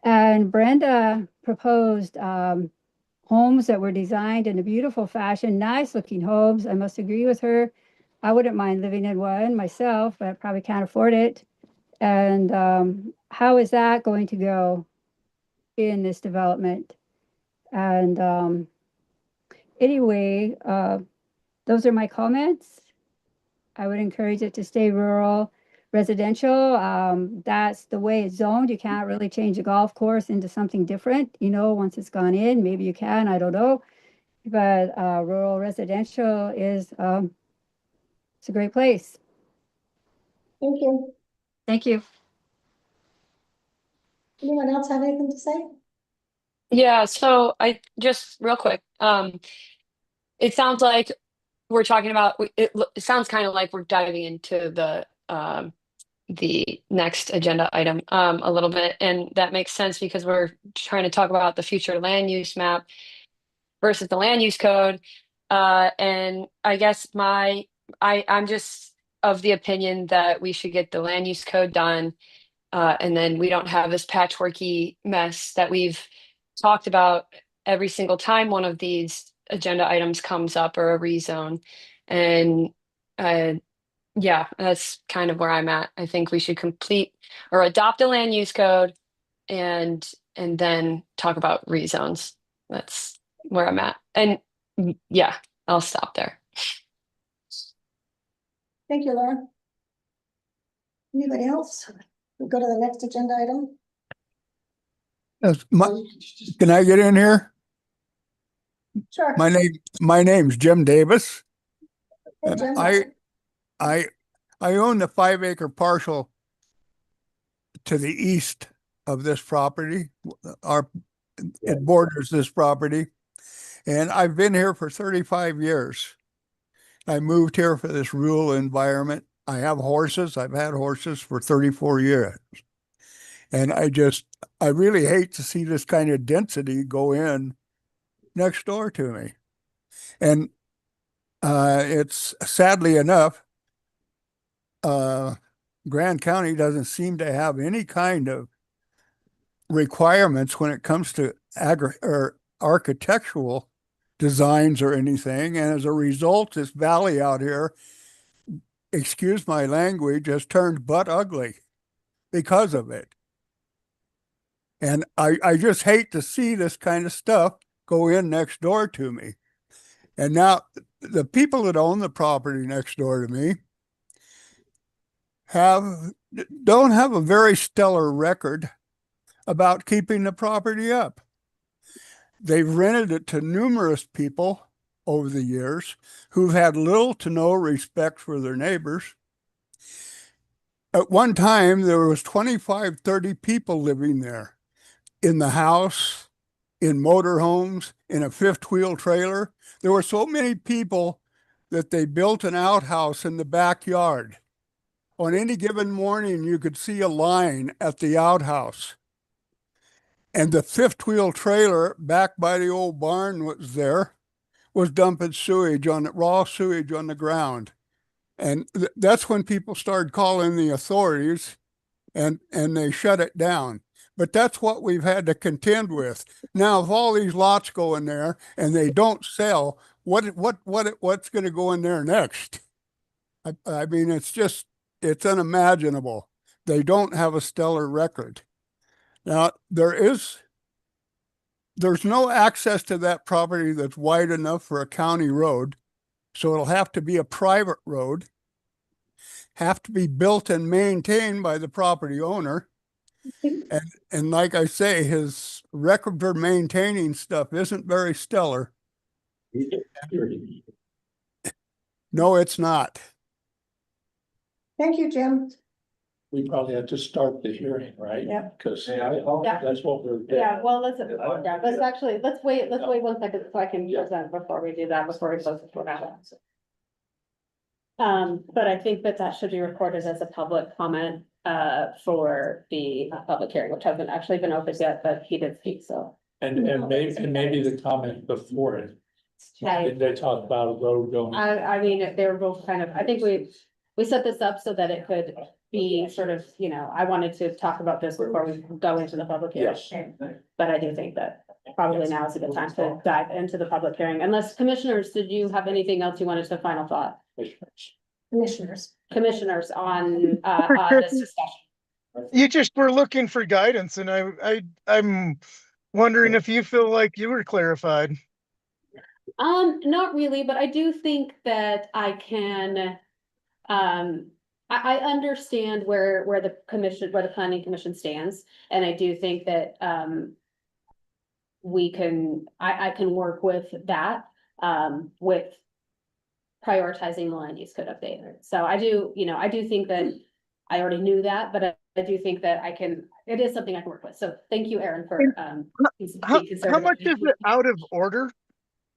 And Brenda proposed homes that were designed in a beautiful fashion, nice looking homes. I must agree with her. I wouldn't mind living in one myself, but I probably can't afford it. And how is that going to go in this development? And anyway, those are my comments. I would encourage it to stay rural, residential. That's the way it's zoned. You can't really change a golf course into something different, you know, once it's gone in. Maybe you can, I don't know. But rural residential is it's a great place. Thank you. Thank you. Anyone else have anything to say? Yeah, so I just real quick, it sounds like we're talking about, it sounds kind of like we're diving into the next agenda item a little bit, and that makes sense because we're trying to talk about the future land use map versus the land use code. And I guess I'm just of the opinion that we should get the land use code done, and then we don't have this patchworky mess that we've talked about every single time one of these agenda items comes up or a rezone. And yeah, that's kind of where I'm at. I think we should complete or adopt a land use code and then talk about rezones. That's where I'm at. And yeah, I'll stop there. Thank you, Laura. Anybody else? We'll go to the next agenda item. Can I get in here? Sure. My name's Jim Davis. Hey, Jim. I own the 5-acre parcel to the east of this property. It borders this property, and I've been here for 35 years. I moved here for this rural environment. I have horses. I've had horses for 34 years. And I really hate to see this kind of density go in next door to me. And it's sadly enough, Grand County doesn't seem to have any kind of requirements when it comes to architectural designs or anything. And as a result, this valley out here, excuse my language, has turned butt ugly because of it. And I just hate to see this kind of stuff go in next door to me. And now the people that own the property next door to me don't have a very stellar record about keeping the property up. They've rented it to numerous people over the years who've had little to no respect for their neighbors. At one time, there was 25, 30 people living there in the house, in motorhomes, in a fifth wheel trailer. There were so many people that they built an outhouse in the backyard. On any given morning, you could see a line at the outhouse. And the fifth wheel trailer back by the old barn was dumping raw sewage on the ground. And that's when people started calling the authorities and they shut it down. But that's what we've had to contend with. Now, if all these lots go in there and they don't sell, what's going to go in there next? I mean, it's unimaginable. They don't have a stellar record. Now, there's no access to that property that's wide enough for a county road. So it'll have to be a private road, have to be built and maintained by the property owner. And like I say, his record for maintaining stuff isn't very stellar. No, it's not. Thank you, Jim. we probably have to start the hearing, right? Yeah. Cause Yeah. that's what we're. Yeah, well, let's actually, let's wait 1 second so I can present before we do that, before we close the floor out. But I think that should be recorded as a public comment, for the public hearing, which hasn't actually been opened yet, but he did speak, so. And maybe the comment before it, I, they talk about a road going. I mean, they were both kind of, I think we set this up so that it could be sort of, you know, I wanted to talk about this before we go into the public hearing. But I do think that probably now is a good time to dive into the public hearing, unless commissioners, did you have anything else you wanted to final thought? Commissioners on this discussion. You just were looking for guidance and I'm wondering if you feel like you were clarified. Not really, but I do think that I can, I understand where the commission, where the planning commission stands, and I do think that, I can work with that, with prioritizing the land use code update. So I do, you know, I do think that I already knew that, but I do think that it is something I can work with. So thank you, Aaron, for, How being conservative. much is it out of order?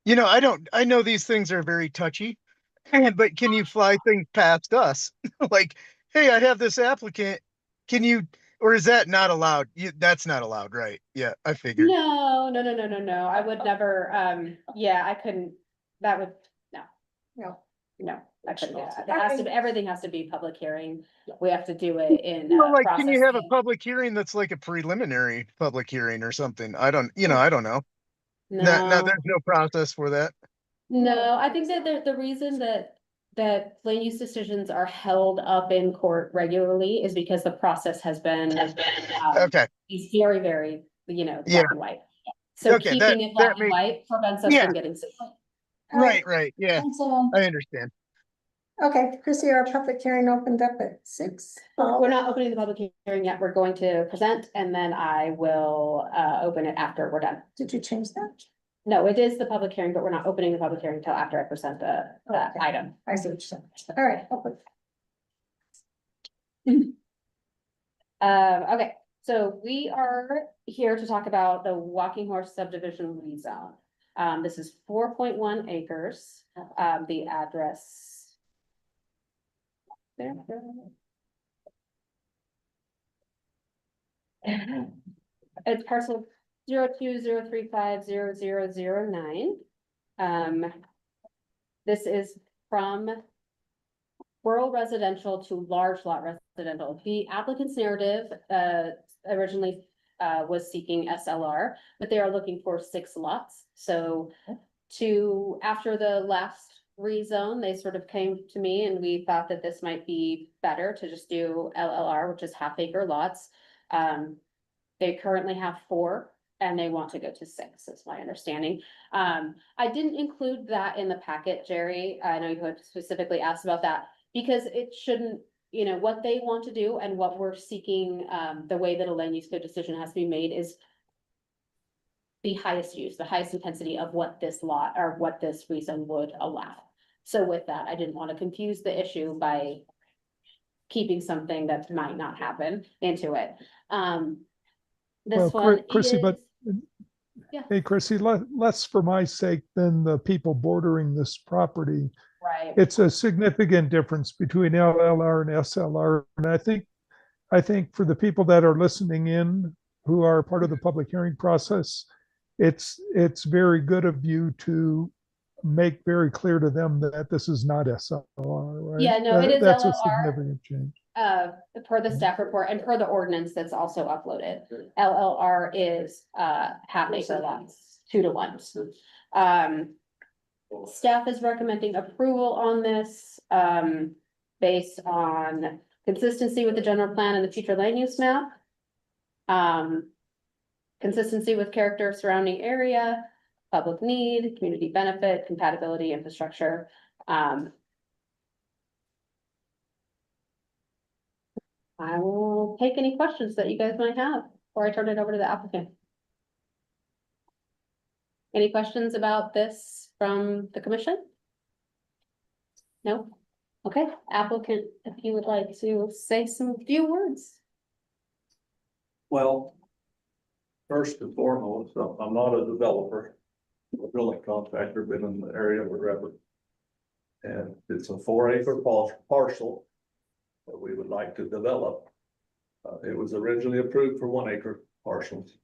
You know, I know these things are very touchy, but can you fly things past us? Like, hey, I have this applicant. Can you, or is that not allowed? That's not allowed, right? Yeah, I figured. No. I would never, yeah, I couldn't, that would, no, I couldn't do that. It has to be, everything has to be public hearing. We have to do it in. Well, like, can you have a processing. public hearing that's like a preliminary public hearing or something? I don't know. No, No, there's no process for that. no, I think that the reason that land use decisions are held up in court regularly is because the process has been. Okay. Is very, very, you know, Yeah. black and white. So Okay, keeping it black and white prevents us from getting sued. Right. Yeah, Thanks, Ellen. I understand. Okay, Chrissy, our public hearing opened up at 6. We're not opening the public hearing yet. We're going to present and then I will open it after we're done. Did you change that? No, it is the public hearing, but we're not opening the public hearing until after I present the Okay. item. I see what you're saying. All right. open. Okay, so we are here to talk about the Walking Horse subdivision rezone. This is 4.1 acres. The address. There. It's parcel 0203500009. This is from rural residential to large lot residential. The applicant's narrative originally was seeking SLR, but they are looking for 6 lots. So after the last rezone, they sort of came to me and we thought that this might be better to just do LLR, which is half-acre lots. They currently have 4 and they want to go to 6, is my understanding. I didn't include that in the packet, Jerry. I know you had specifically asked about that because it shouldn't, you know, what they want to do and what we're seeking, the way that a land use code decision has to be made is the highest use, the highest intensity of what this lot or what this rezone would allow. So with that, I didn't want to confuse the issue by keeping something that might not happen into it. This Well, one Chrissy, is. but Yeah. hey, Chrissy, less for my sake than the people bordering this property. Right. It's a significant difference between LLR and SLR. And I think for the people that are listening in, who are part of the public hearing process, it's very good of you to make very clear to them that this is not SLR, right? Yeah, no, it is That's a LLR. significant change. Per the staff report and per the ordinance that's also uploaded. LLR is half-acre lots, 2 to 1. Staff is recommending approval on this based on consistency with the general plan and the future land use map. Consistency with character of surrounding area, public need, community benefit, compatibility, infrastructure. I will take any questions that you guys might have before I turn it over to the applicant. Any questions about this from the commission? No? Okay, applicant, if you would like to say some few words. Well, first and foremost, I'm not a developer, I'm a building contractor, been in the area forever. And it's a 4-acre parcel that we would like to develop. It was originally approved for 1-acre parcels,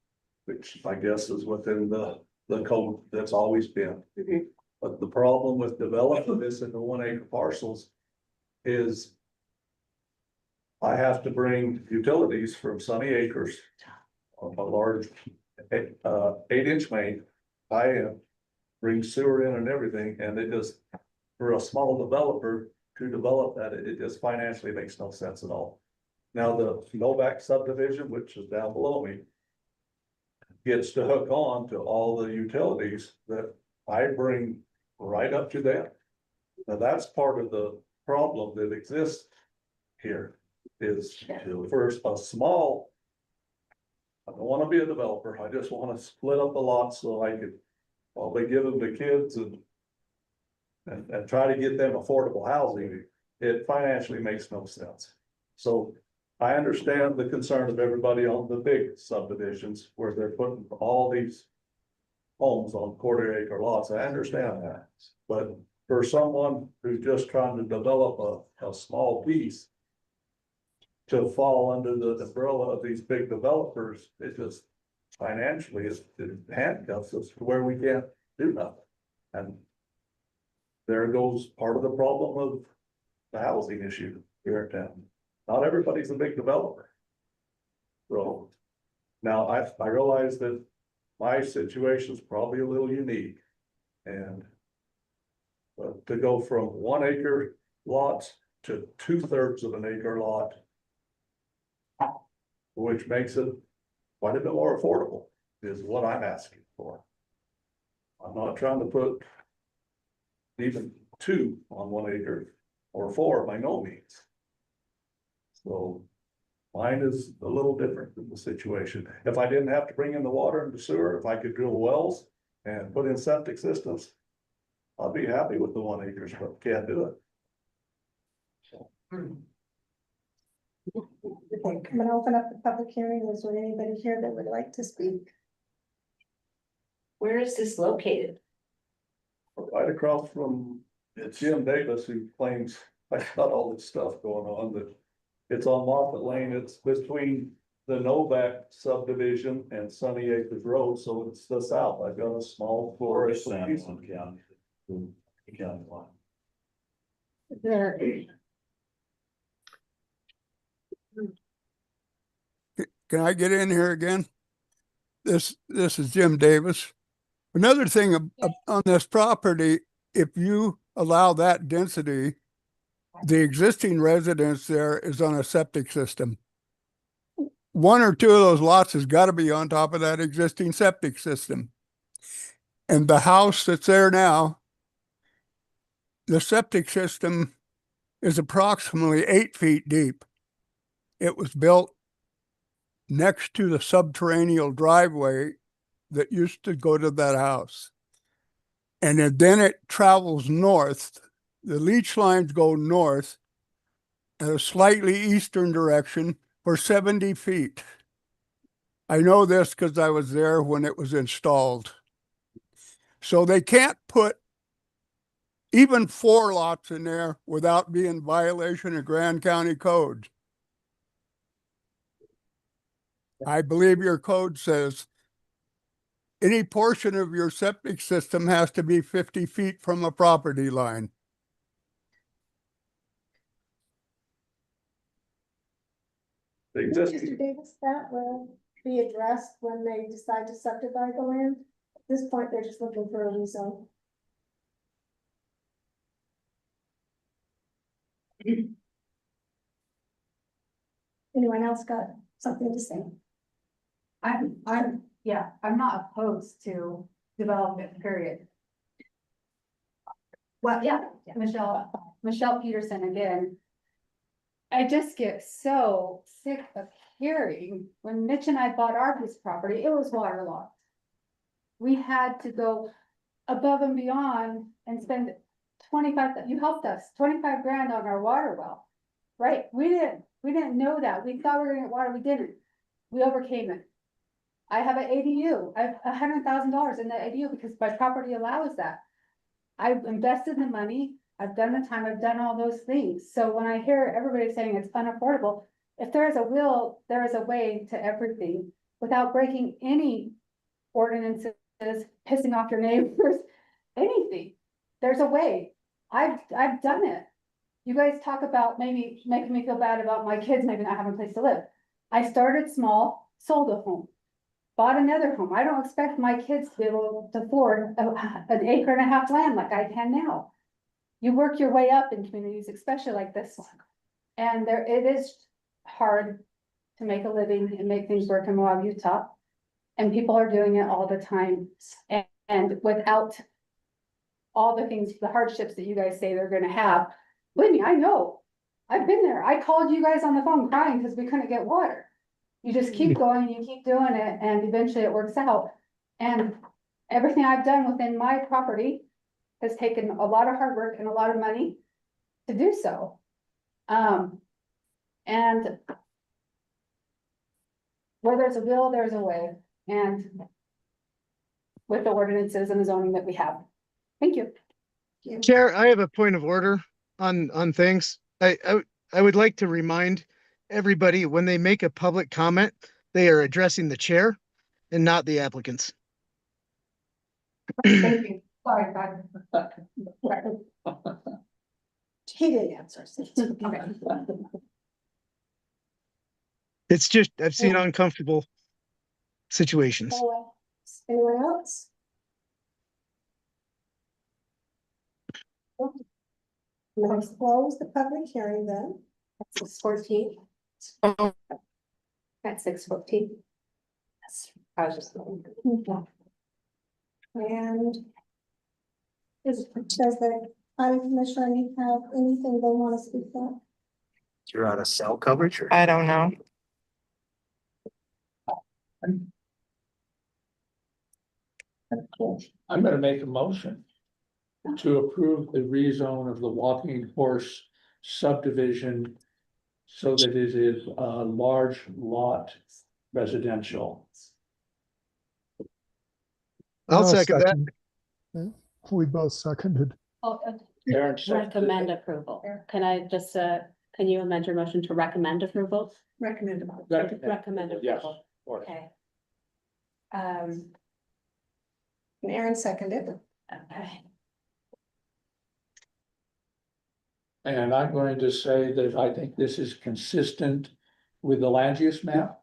which I guess is within the code that's always been. But the problem with developing this into 1-acre parcels is I have to bring utilities from Sunny Acres on a large 8-inch main, bring sewer in and everything, and it just, for a small developer to develop that, it just financially makes no sense at all. Now, the Novak subdivision, which is down below me, gets to hook on to all the utilities that I bring right up to them. Now, that's part of the problem that exists here, is for a small, I don't wanna be a developer, I just wanna split up the lots so I could probably give them to kids and try to get them affordable housing. It financially makes no sense. So I understand the concern of everybody on the big subdivisions where they're putting all these homes on 1/4-acre lots. I understand that. But for someone who's just trying to develop a small piece to fall under the umbrella of these big developers, it just financially it handcuffs us to where we can't do nothing. And there goes part of the problem of the housing issue here in town. Not everybody's a big developer. So now I realize that my situation is probably a little unique, and but to go from 1-acre lots to 2/3 of an acre lot, which makes it quite a bit more affordable, is what I'm asking for. I'm not trying to put even 2 on 1 acre or 4 by no means. So mine is a little different than the situation. If I didn't have to bring in the water and the sewer, if I could drill wells and put in septic systems, I'd be happy with the 1 acres, but can't do it. So. I'm gonna open up the public hearing. Is there anybody here that would like to speak? Where is this located? Right across from Jim Davis, who claims I got all this stuff going on, but it's on Moffett Lane. It's between the Novak subdivision and Sunny Acres Road, so it's the south. I've got a small forest. County line. There. Can I get in here again? This is Jim Davis. Another thing on this property, if you allow that density, the existing residence there is on a septic system. 1 or 2 of those lots has got to be on top of that existing septic system. And the house that's there now, the septic system is approximately 8 feet deep. It was built next to the subterranean driveway that used to go to that house. And then it travels north. The leach lines go north at a slightly eastern direction for 70 feet. I know this because I was there when it was installed. So they can't put even 4 lots in there without being in violation of Grand County code. I believe your code says any portion of your septic system has to be 50 feet from a property line. Mr. Davis, that will be addressed when they decide to subdivide the land. At this point, they're just looking for a rezone. Anyone else got something to say? I'm not opposed to development, period. Well, yeah, Michelle Peterson again. I just get so sick of hearing, when Mitch and I bought our piece of property, it was waterlogged. We had to go above and beyond and spend you helped us, 25 grand on our water well. Right, we didn't know that, we thought we were gonna get water, we didn't, we overcame it. I have an ADU, I have $100,000 in the ADU because my property allows that. I've invested the money, I've done the time, I've done all those things, so when I hear everybody saying it's unaffordable, if there is a will, there is a way to everything, without breaking any ordinances, pissing off your neighbors, anything. There's a way. I've done it. You guys talk about maybe making me feel bad about my kids maybe not having a place to live. I started small, sold a home, bought another home. I don't expect my kids to be able to afford an acre and a half land like I can now. You work your way up in communities, especially like this one. And it is hard to make a living and make things work in Moab, Utah. And people are doing it all the time. And without all the things, the hardships that you guys say they're gonna have, believe me, I know. I've been there. I called you guys on the phone crying because we couldn't get water. You just keep going, you keep doing it, and eventually it works out. And everything I've done within my property has taken a lot of hard work and a lot of money to do so. And where there's a will, there's a way, and with the ordinances and the zoning that we have. Thank you. Chair, I have a point of order on things. I would like to remind everybody, when they make a public comment, they are addressing the chair and not the applicants. Thank you. Sorry, God. He didn't answer. Okay. It's just, I've seen uncomfortable situations. Anyone else? Let's close the public hearing then. That's 6:14. At 6:14. I was just. And does the planning commissioner have anything they want to speak about? You're out of cell coverage or? I don't know. I'm gonna make a motion to approve the rezone of the Walking Horse subdivision so that it is a large lot residential. I'll second that. Yeah, we both seconded. Aaron seconded. Recommend approval. Can I just, can you amend your motion to recommend approval? Recommend approval. Recommend Yes, approval. of course. Okay. And Aaron seconded. Okay. And I'm going to say that I think this is consistent with the land use map.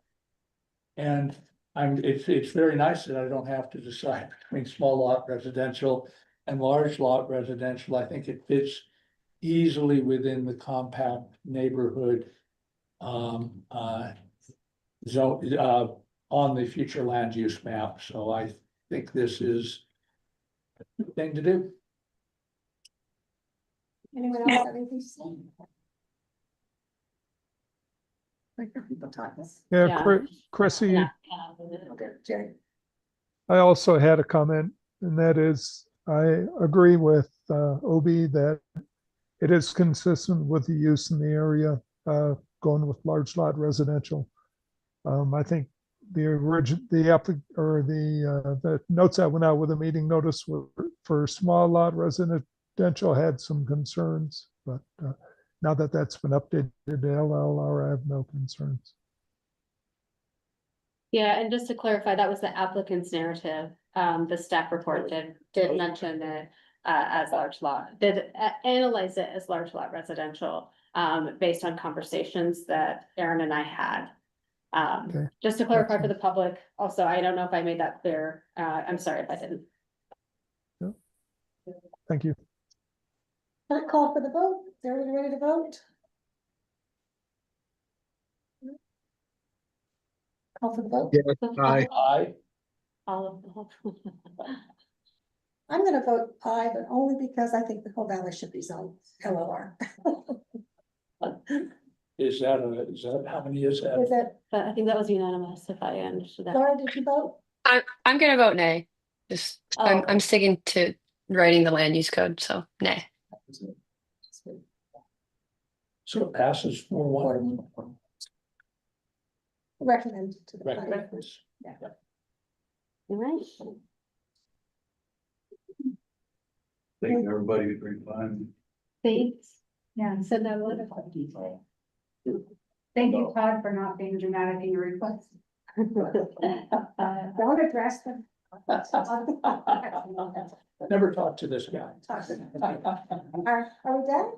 And it's very nice that I don't have to decide between small lot residential and large lot residential. I think it fits easily within the compact neighborhood zone on the future land use map. So I think this is the thing to do. Anyone else have anything to say? People talking. Yeah, Chrissy, Yeah. Okay, Jerry. I also had a comment, and that is, I agree with Obi that it is consistent with the use in the area, going with large lot residential. I think the notes that went out with the meeting notice were for small lot residential had some concerns, but now that that's been updated to LLR, I have no concerns. Yeah, and just to clarify, that was the applicant's narrative. The staff report did mention it as large lot, did analyze it as large lot residential, based on conversations that Aaron and I had. Okay. Just to clarify for the public, also, I don't know if I made that clear. I'm sorry if I didn't. Thank you. I'll call for the vote. Is everybody ready to vote? Call for the vote. Aye. Aye. All of them. I'm gonna vote aye, but only because I think the whole valley should be zoned LOR. Is that, how many is that? Is that, But I think that was unanimous, if I understood that. Laura, did you vote? I'm gonna vote nay. Just Oh. I'm sticking to writing the land use code, so nay. So it passes 4-1. Recommend to the. planning Recommend. commission. All right. Thank everybody for your time. Thanks. Yeah. Send that letter. Thank you, Todd, for not being dramatic in your request. Don't address them. Never talked to this guy. Are we done?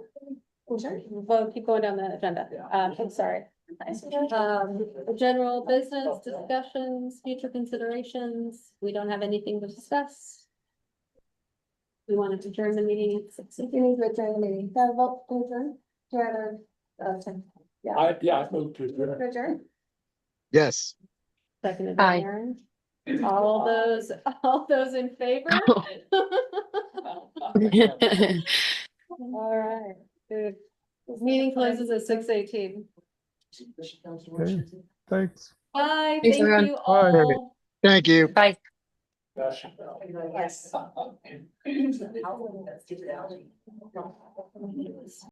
Oh, sure. We'll keep going down the agenda. I'm sorry. General business discussions, future considerations. We don't have anything to discuss. We wanted to adjourn the meeting at 6. If you need to adjourn the meeting, that vote to adjourn, do you have I moved to adjourn. to adjourn? Yes. Seconded by Aye. Aaron. All those in favor? All right. Good. Meeting closes at 6:18. Okay, thanks. Bye, Thanks, thank everyone. you Bye. all. Thank you. Bye. Yes.